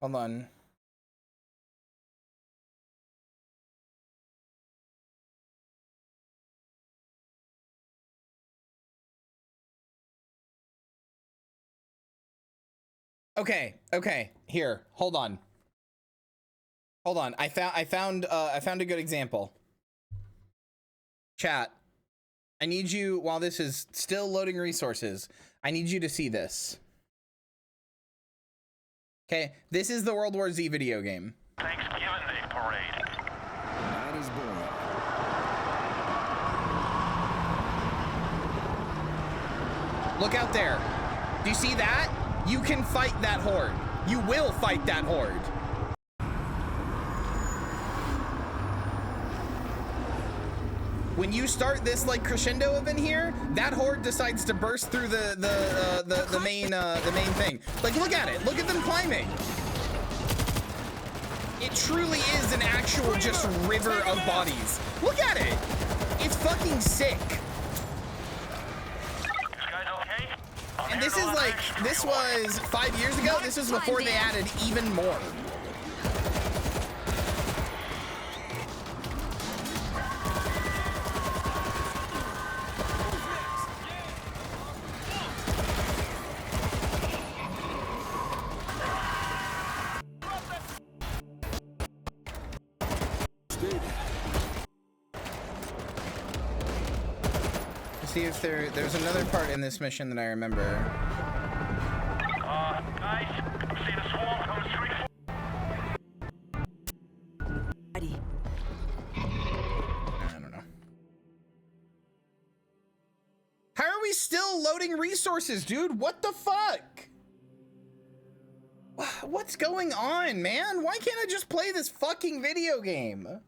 Hold on. Okay, here, hold on. I found a good example. Chat, I need you, while this is still loading resources, I need you to see this. Okay, this is the World War Z video game. Thanksgiving Day parade. That is boring. Look out there. Do you see that? You can fight that horde. You will fight that horde. When you start this like crescendo event here, that horde decides to burst through the main thing. Like, look at it. Look at them climbing. It truly is an actual just river of bodies. Look at it. It's fucking sick. And this is like, this was 5 years ago. This was before they added even more. See if there's another part in this mission that I remember. Guys, I'm seeing a swarm coming straight I don't know. How are we still loading resources, dude? What the fuck? What's going on, man? Why can't I just play this fucking video game?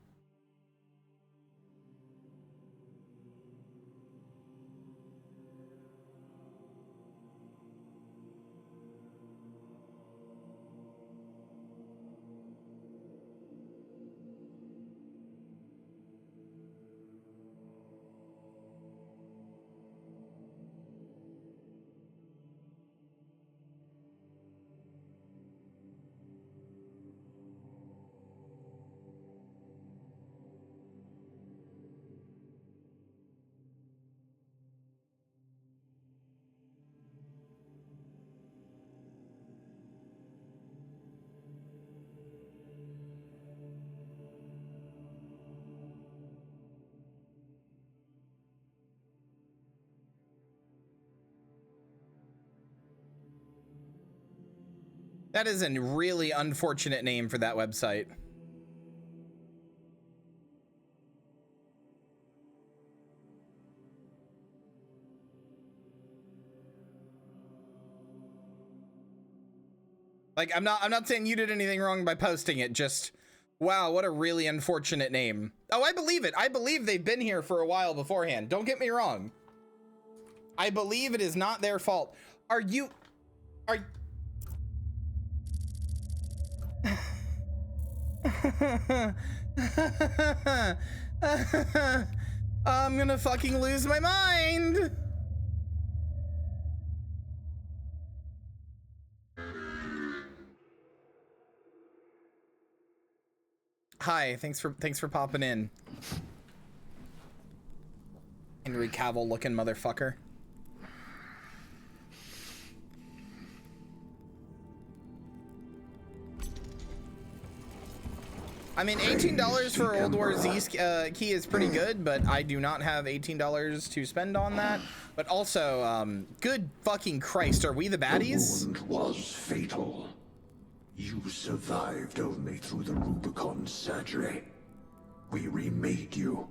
That is a really unfortunate name for that website. Like, I'm not saying you did anything wrong by posting it, just, wow, what a really unfortunate name. Oh, I believe it. I believe they've been here for a while beforehand. Don't get me wrong. I believe it is not their fault. Are I'm gonna fucking lose my mind. Hi, thanks for popping in. Henry Cavill looking motherfucker. I mean, $18 for World War Z key is pretty good, but I do not have $18 to spend on that. But also, good fucking Christ, are we the baddies? The wound was fatal. You survived only through the Rubicon surgery. We remade you.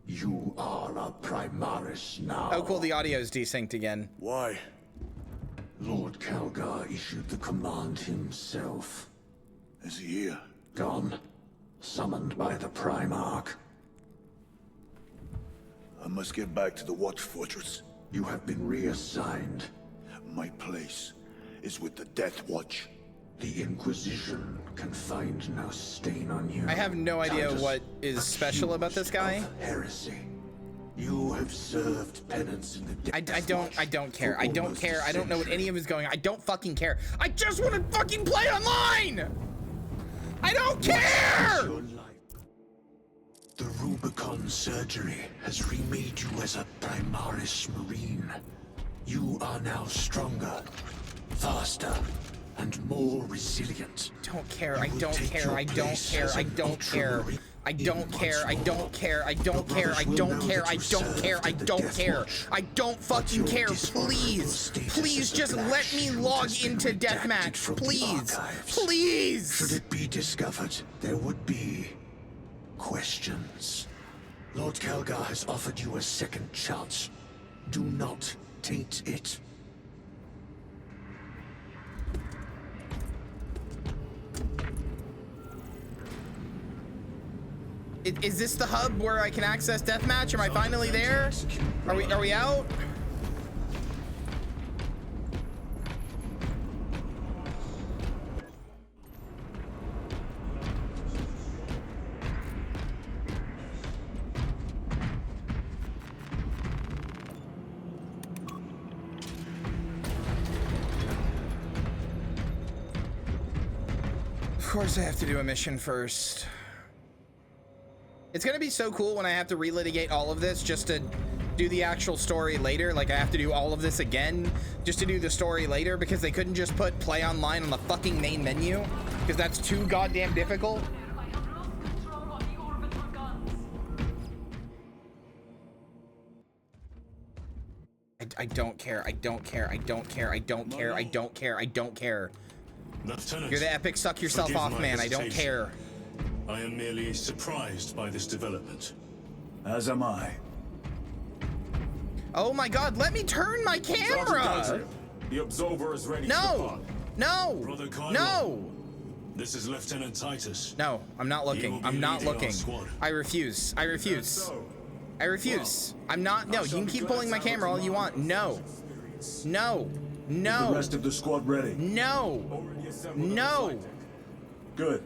You are a Primaris now. Oh, cool, the audio's desynced again. Why? Lord Calgar issued the command himself. Is he here? Gone. Summoned by the Primarch. I must get back to the Watch Fortress. You have been reassigned. My place is with the Death Watch. The Inquisition can find no stain on you. I have no idea Titus, what is special about this guy. of heresy. You have served penance in the Death I don't care. for I don't almost care. a I don't know what century. any of is going on. I don't fucking care. I just want to fucking play online. I don't care. Your life. The Rubicon surgery has remade you as a Primaris Marine. You are now stronger, faster, and more resilient. Don't care. You I will don't take care. your I don't place care. as I an don't care. ultramarine I don't care. I once don't more. care. I don't Your care. I brothers will don't know care. that I you don't care. served I in the don't Death care. Watch. I don't fucking your care. dishonorable Please. status Please as a just black let me shield log has been into redacted deathmatch. from the Please. archives. Please. Should it be discovered, there would be questions. Lord Calgar has offered you a second chance. Do not taint it. Is this the hub where I can access deathmatch? Am I finally there? Are we out? Of course I have to do a mission first. It's gonna be so cool when I have to relitigate all of this just to do the actual story later. Like, I have to do all of this again just to do the story later because they couldn't just put play online on the fucking main menu because that's too goddamn difficult. I don't care. I don't care. I don't care. I don't care. I don't care. I don't care. Lieutenant, You're the epic suck yourself forgive off my man. I don't hesitation. care. I am merely surprised by this development. As am I. Oh my god, let me turn my camera! The Absolver is ready to No! depart. No! Brother Kylo. No! This is Lieutenant Titus. No, I'm not will looking. be I'm not leading our looking. squad. I refuse. I refuse. So, I refuse. I'm not. No, you can keep pulling my camera all you want. No. No. The No. rest of the squad ready. No. already assembled a No. flight deck. Good.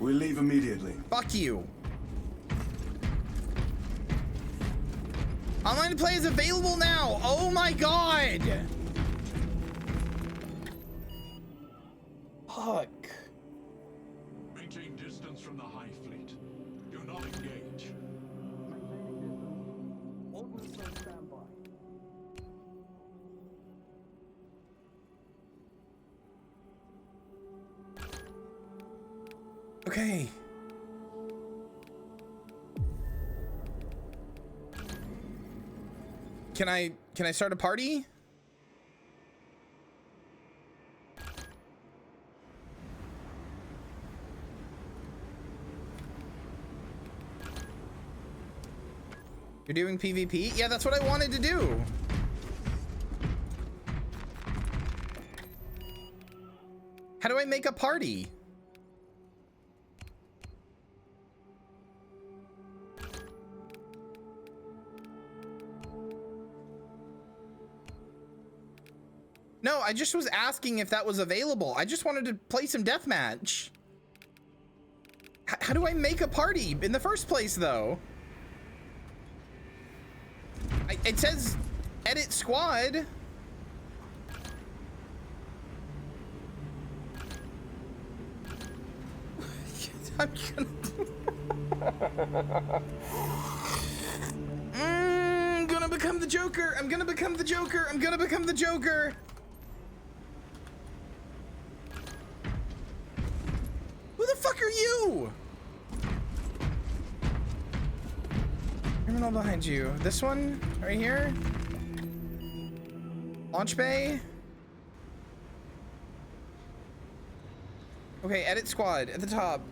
We leave immediately. Fuck you. Online play is available now. Oh my god. Fuck. Maintain distance from the High Fleet. Do not engage. Okay. Can I start a party? You're doing PvP? Yeah, that's what I wanted to do. How do I make a party? No, I just was asking if that was available. I just wanted to play some deathmatch. How do I make a party in the first place, though? It says edit squad. I'm gonna become the Joker. I'm gonna become the Joker. I'm gonna become the Joker. Who the fuck are you? Criminal behind you. This one right here. Launch bay. Okay, edit squad at the top.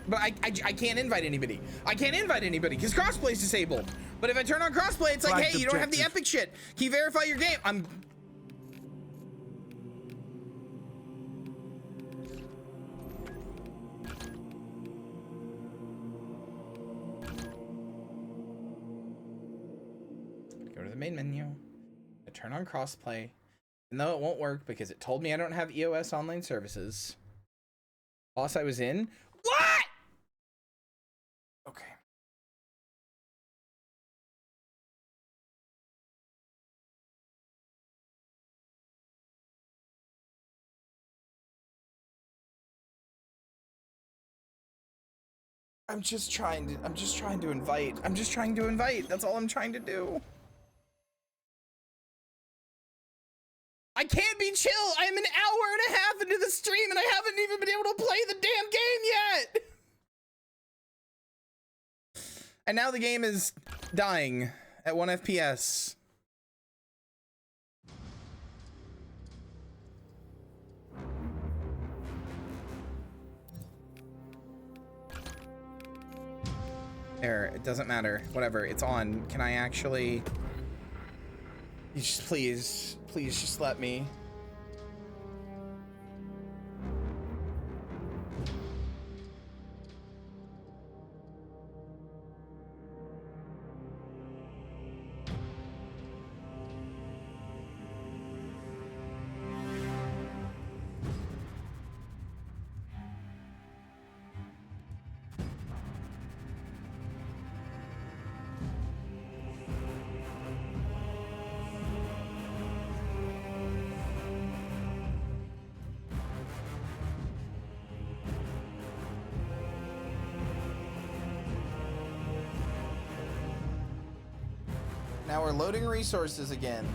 But I can't invite anybody. I can't invite anybody because crossplay is disabled. But if I turn on crossplay, it's like, hey, you don't have the epic shit. Can you verify your game? I'm... Go to the main menu. I turn on crossplay. And though it won't work because it told me I don't have EOS online services. Boss I was in. What? Okay. I'm just trying to invite. That's all I'm trying to do. I can't be chill. I'm an hour and a half into the stream and I haven't even been able to play the damn game yet. And now the game is dying at 1 FPS. There, it doesn't matter. Whatever, it's on. Can I actually... You just please just let me. Now we're loading resources again.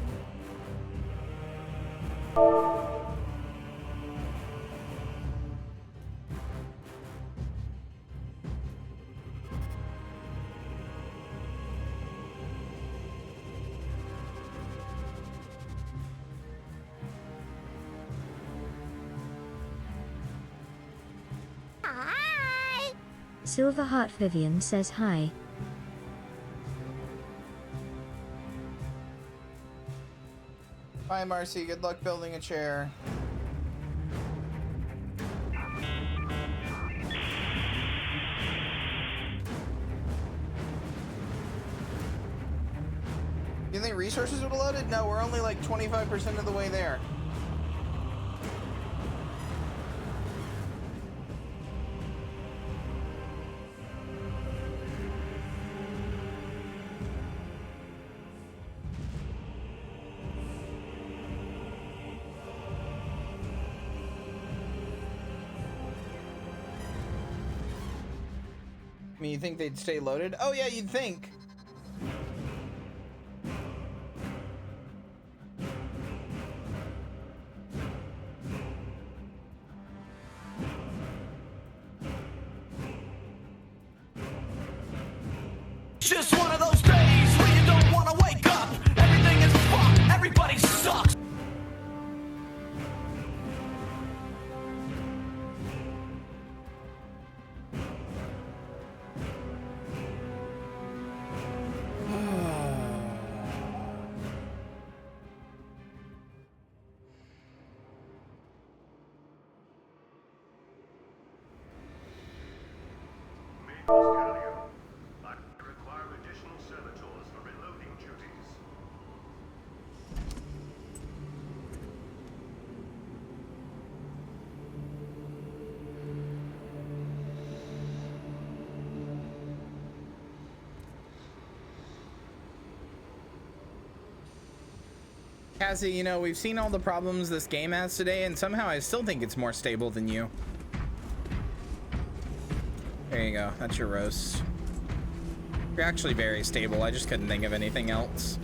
Hi. Silverheart Vivian says hi. Bye, Marcy. Good luck building a chair. You think resources would have loaded? No, we're only like 25% of the way there. I mean, you think they'd stay loaded? Oh yeah, you'd think. Just one of those days where you don't want to wake up. Everything is fucked. Everybody sucks. I require additional servitors for reloading duties. Cassie, you know, we've seen all the problems this game has today, and somehow I still think it's more stable than you. There you go. That's your roast. You're actually very stable. I just couldn't think of anything else.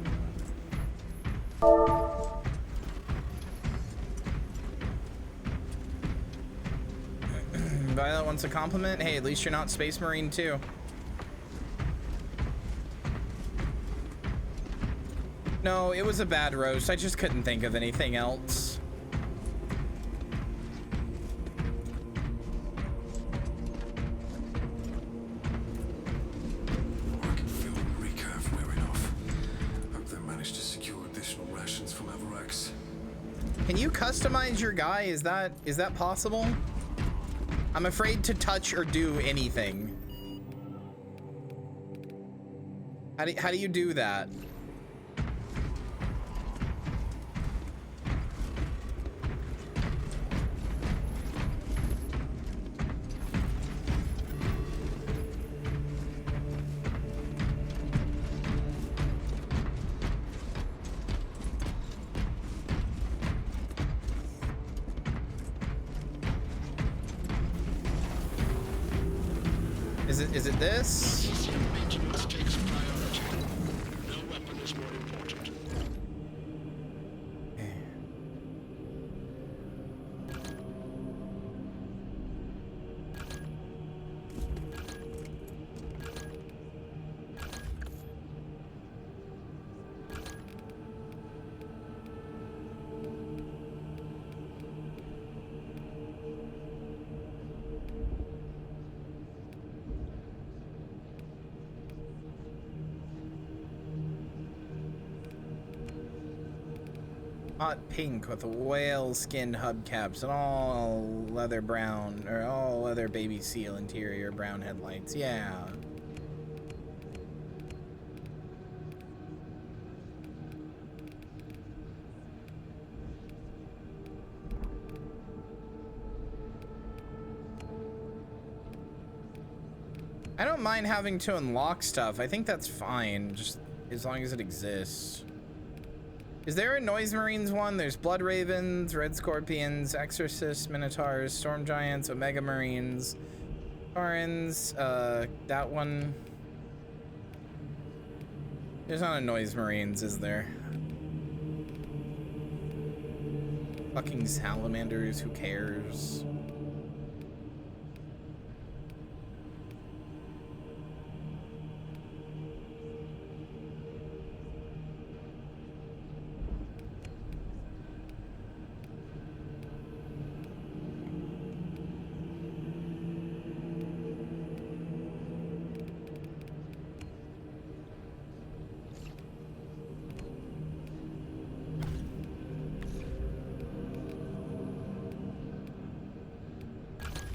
Violet wants a compliment. Hey, at least you're not Space Marine too. No, it was a bad roast. I just couldn't think of anything else. I can feel recurve wearing off. Hope they managed to secure additional rations from Avarax. Can you customize your guy? Is that possible? I'm afraid to touch or do anything. How do you do that? Is it this? Maintenance takes priority. No weapon is more important. Hot pink with whale skin hubcaps and all leather brown, or all leather baby seal interior, brown headlights. Yeah. I don't mind having to unlock stuff. I think that's fine, just as long as it exists. Is there a Noise Marines one? There's Blood Ravens, Red Scorpions, Exorcists, Minotaurs, Storm Giants, Omega Marines, Tarans, that one. There's not a Noise Marines, is there? Fucking salamanders, who cares?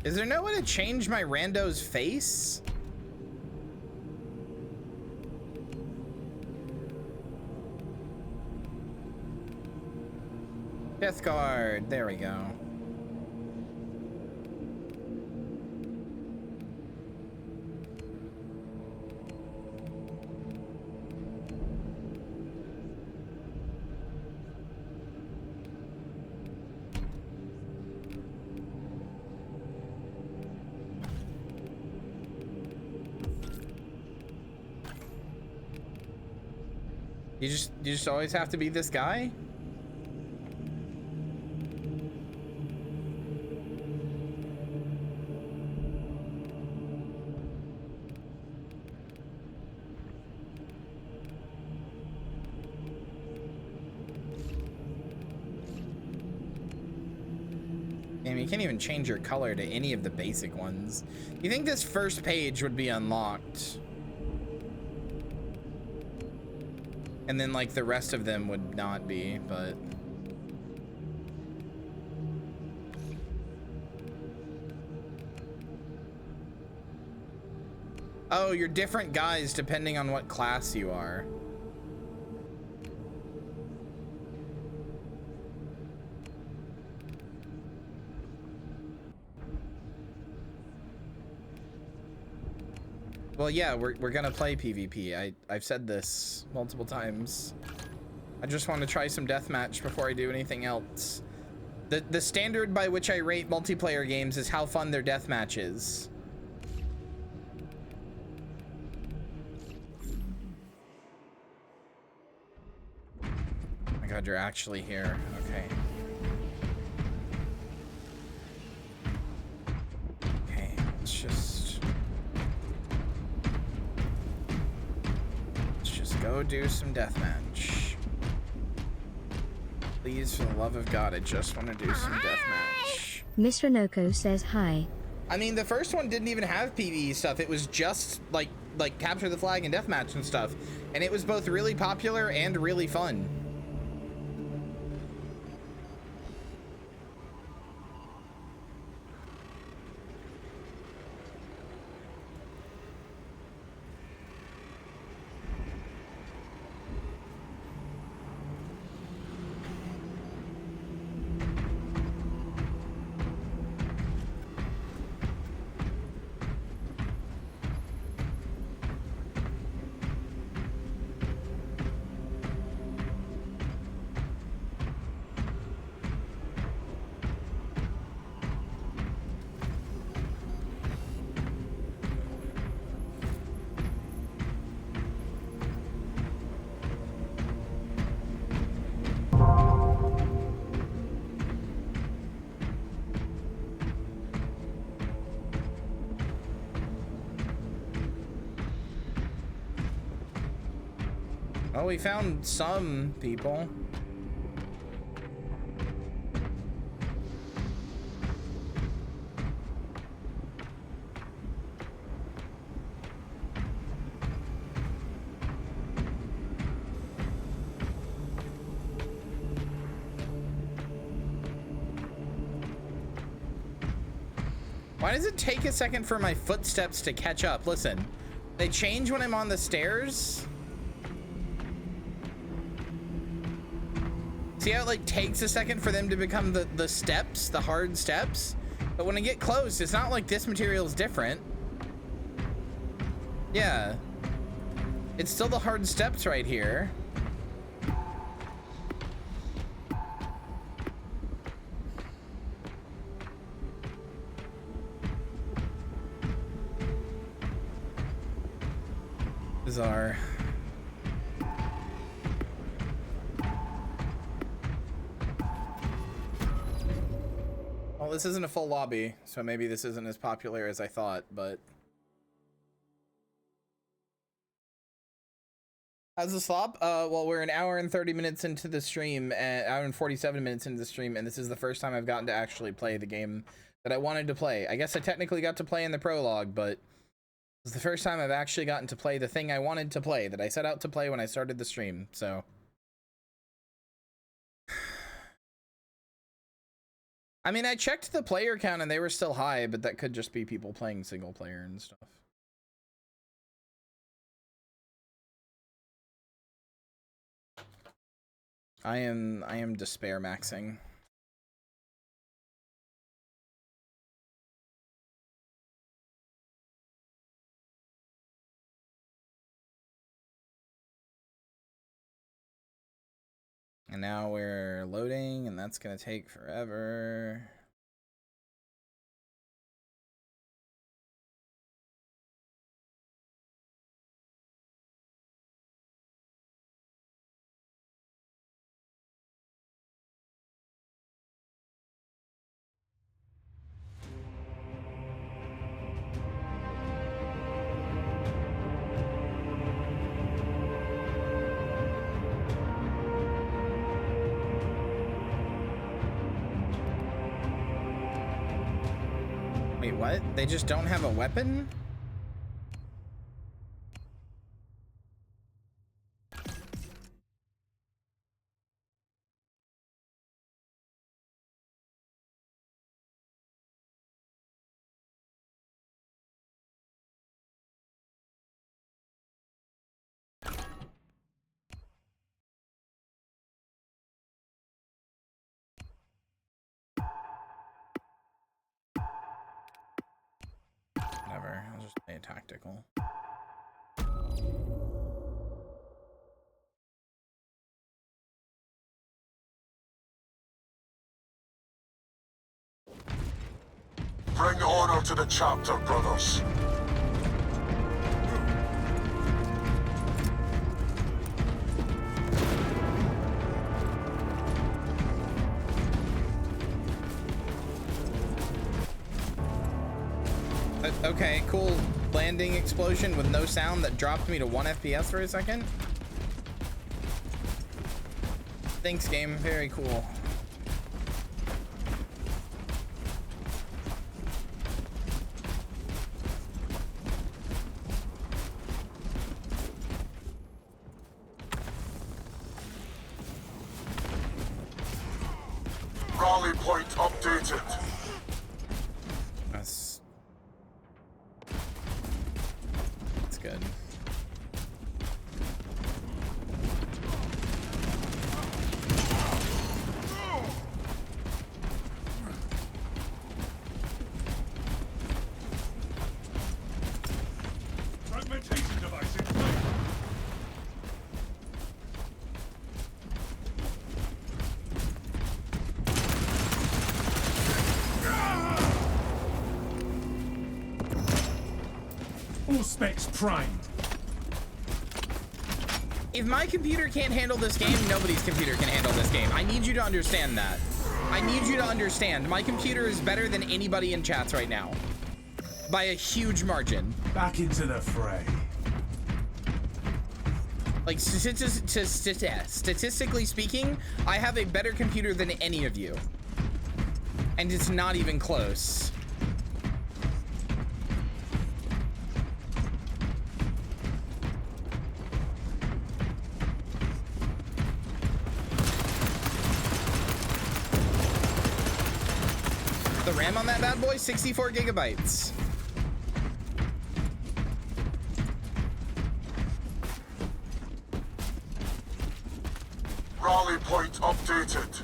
Is there no way to change my rando's face? Death Guard, there we go. You just always have to be this guy? Damn, you can't even change your color to any of the basic ones. You think this first page would be unlocked? And then, like, the rest of them would not be, but... Oh, you're different guys depending on what class you are. Well, yeah, we're gonna play PvP. I've said this multiple times. I just want to try some deathmatch before I do anything else. The standard by which I rate multiplayer games is how fun their deathmatch is. Oh my god, you're actually here. Okay. Okay, let's just go do some deathmatch. Please, for the love of God, I just want to do some deathmatch. Miss Renoko says hi. I mean, the first one didn't even have PvE stuff. It was just like capture the flag and deathmatch and stuff. And it was both really popular and really fun. Well, we found some people. Why does it take a second for my footsteps to catch up? Listen, they change when I'm on the stairs. See how it like takes a second for them to become the steps, the hard steps? But when I get close, it's not like this material is different. Yeah. It's still the hard steps right here. Bizarre. Well, this isn't a full lobby, so maybe this isn't as popular as I thought, but... How's the slop? Well, we're an hour and 30 minutes into the stream, hour and 47 minutes into the stream, and this is the first time I've gotten to actually play the game that I wanted to play. I guess I technically got to play in the prologue, but it's the first time I've actually gotten to play the thing I wanted to play, that I set out to play when I started the stream, so... I mean, I checked the player count and they were still high, but that could just be people playing single player and stuff. I am despair maxing. And now we're loading, and that's gonna take forever. Wait, what? They just don't have a weapon? whatever. I'll just play a tactical. Bring order to the chapter, brothers. Okay, cool landing explosion with no sound that dropped me to 1 FPS for a second. Thanks, game. Very cool. Rally point updated. That's good. Fragmentation device in place. All specs primed. If my computer can't handle this game, nobody's computer can handle this game. I need you to understand that. I need you to understand. My computer is better than anybody in chats right now. By a huge margin. Back into the fray. Like, statistically speaking, I have a better computer than any of you. And it's not even close. The RAM on that bad boy, 64 gigabytes. Rally point updated.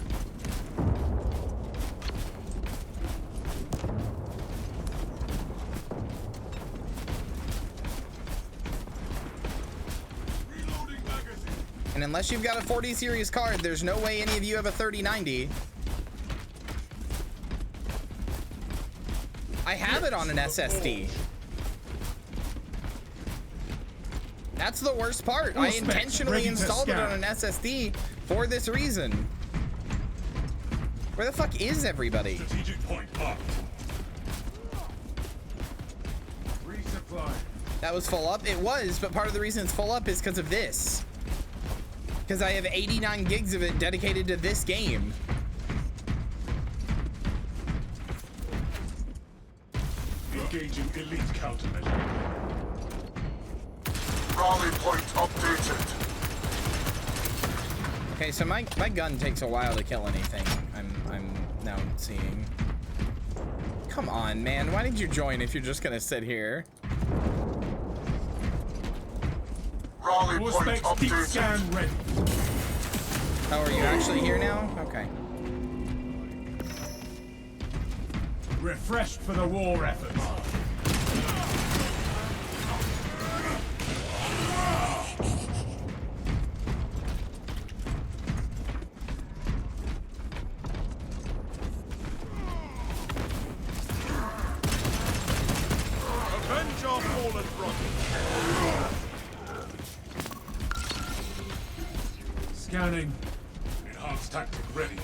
Reloading magazine. And unless you've got a 40 series card, there's no way any of you have a 3090. I have it on an SSD. That's the worst part. I intentionally installed it on an SSD for this reason. Where the fuck is everybody? Strategic point locked. Resupply. That was full up? It was, but part of the reason it's full up is because of this. Because I have 89 gigs of it dedicated to this game. Engaging elite countermeasure. Rally point updated. Okay, so my gun takes a while to kill anything. I'm now seeing. Come on, man. Why did you join if you're just gonna sit here? Rally All point specs deep updated. scan ready. Oh, are you actually here now? Okay. Refreshed for the war effort. Avenge our fallen brothers. Scanning. Enhanced tactic ready.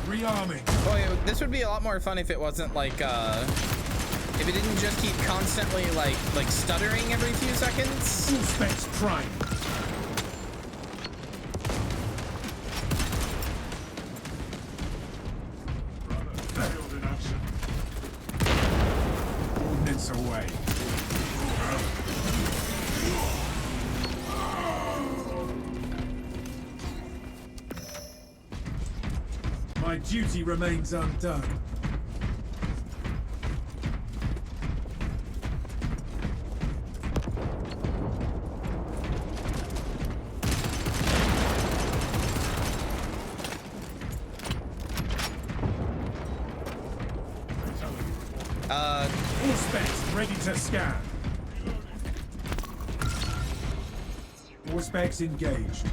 Rearming. Boy, this would be a lot more fun if it wasn't like, if it didn't just keep constantly like stuttering every few seconds. All specs primed. Failed in action. Ordnance away. My duty remains undone. All specs ready to scan. All specs engaged.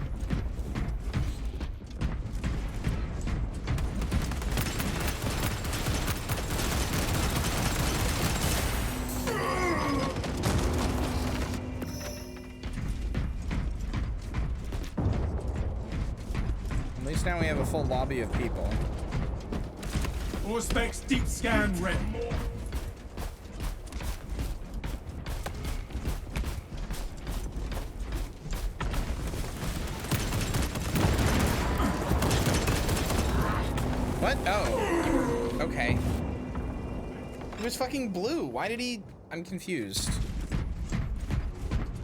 At least now we have a full lobby of people. All specs deep scan ready. What? Oh. Okay. He was fucking blue. Why did he... I'm confused.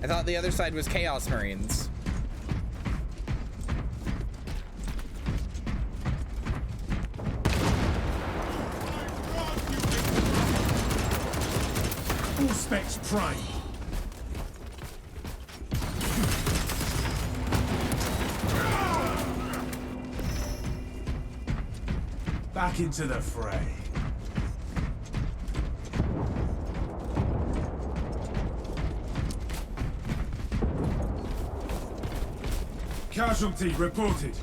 I thought the other side was Chaos Marines. All specs prime. Back into the fray. Casualty reported.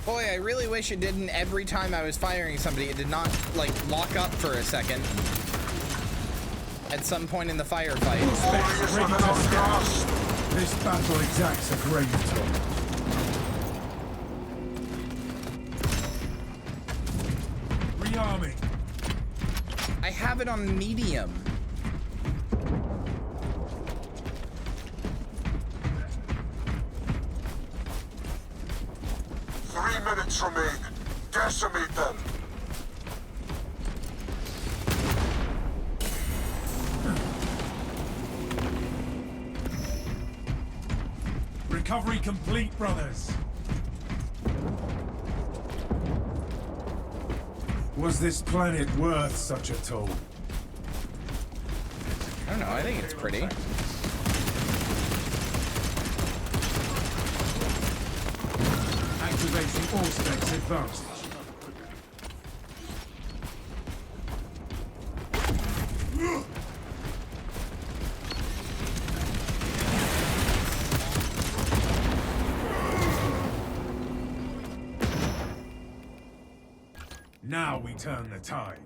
Boy, I really wish it didn't every time I was firing somebody, it did not, like, lock up for a second. At some point in the firefight. All specs ready to scan. This battle exacts a great toll. Rearming. I have it on medium. Minutes remain. Decimate them. Recovery complete, brothers. Was this planet worth such a toll? I don't know, I think it's pretty. Activating all specs advanced. Now we turn the tide.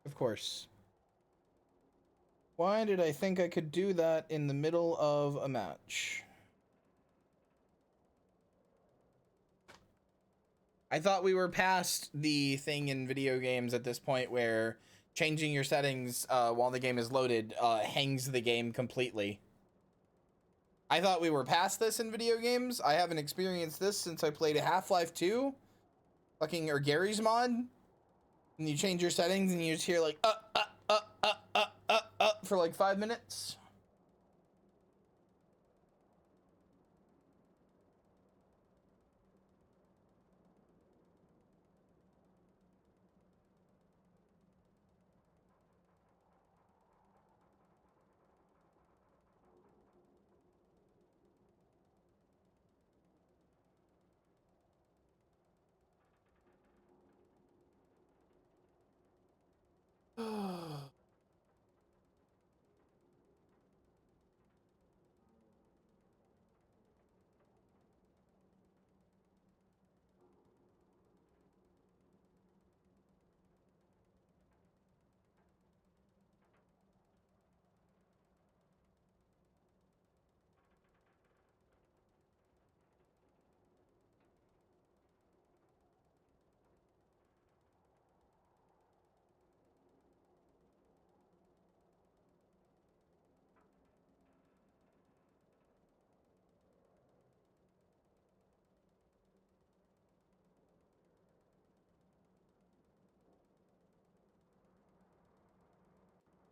Of course. Why did I think I could do that in the middle of a match? I thought we were past the thing in video games at this point where changing your settings while the game is loaded hangs the game completely. I thought we were past this in video games. I haven't experienced this since I played Half-Life 2. Fucking or Gary's mod. And you change your settings and you just hear like for like 5 minutes.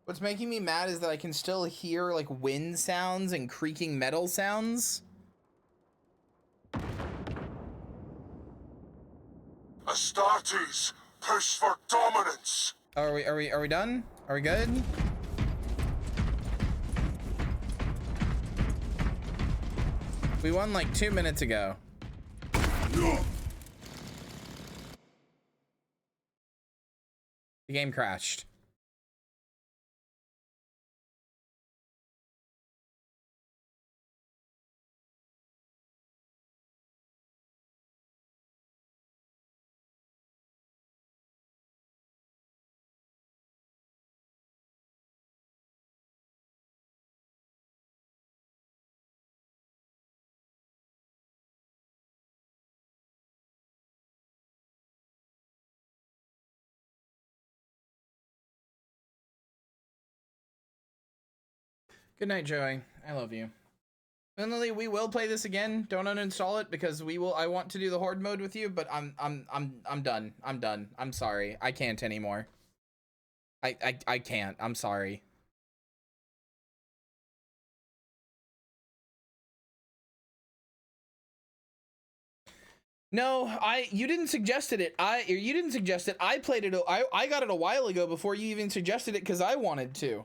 What's making me mad is that I can still hear like wind sounds and creaking metal sounds. Astartes, push for dominance. Are we done? Are we good? We won like 2 minutes ago. The game crashed. Good night, Joey. I love you. And Lily, we will play this again. Don't uninstall it because we will. I want to do the horde mode with you, but I'm done. I'm done. I'm sorry. I can't anymore. I can't. I'm sorry. No, you didn't suggested it. You didn't suggest it. I played it. I got it a while ago before you even suggested it because I wanted to.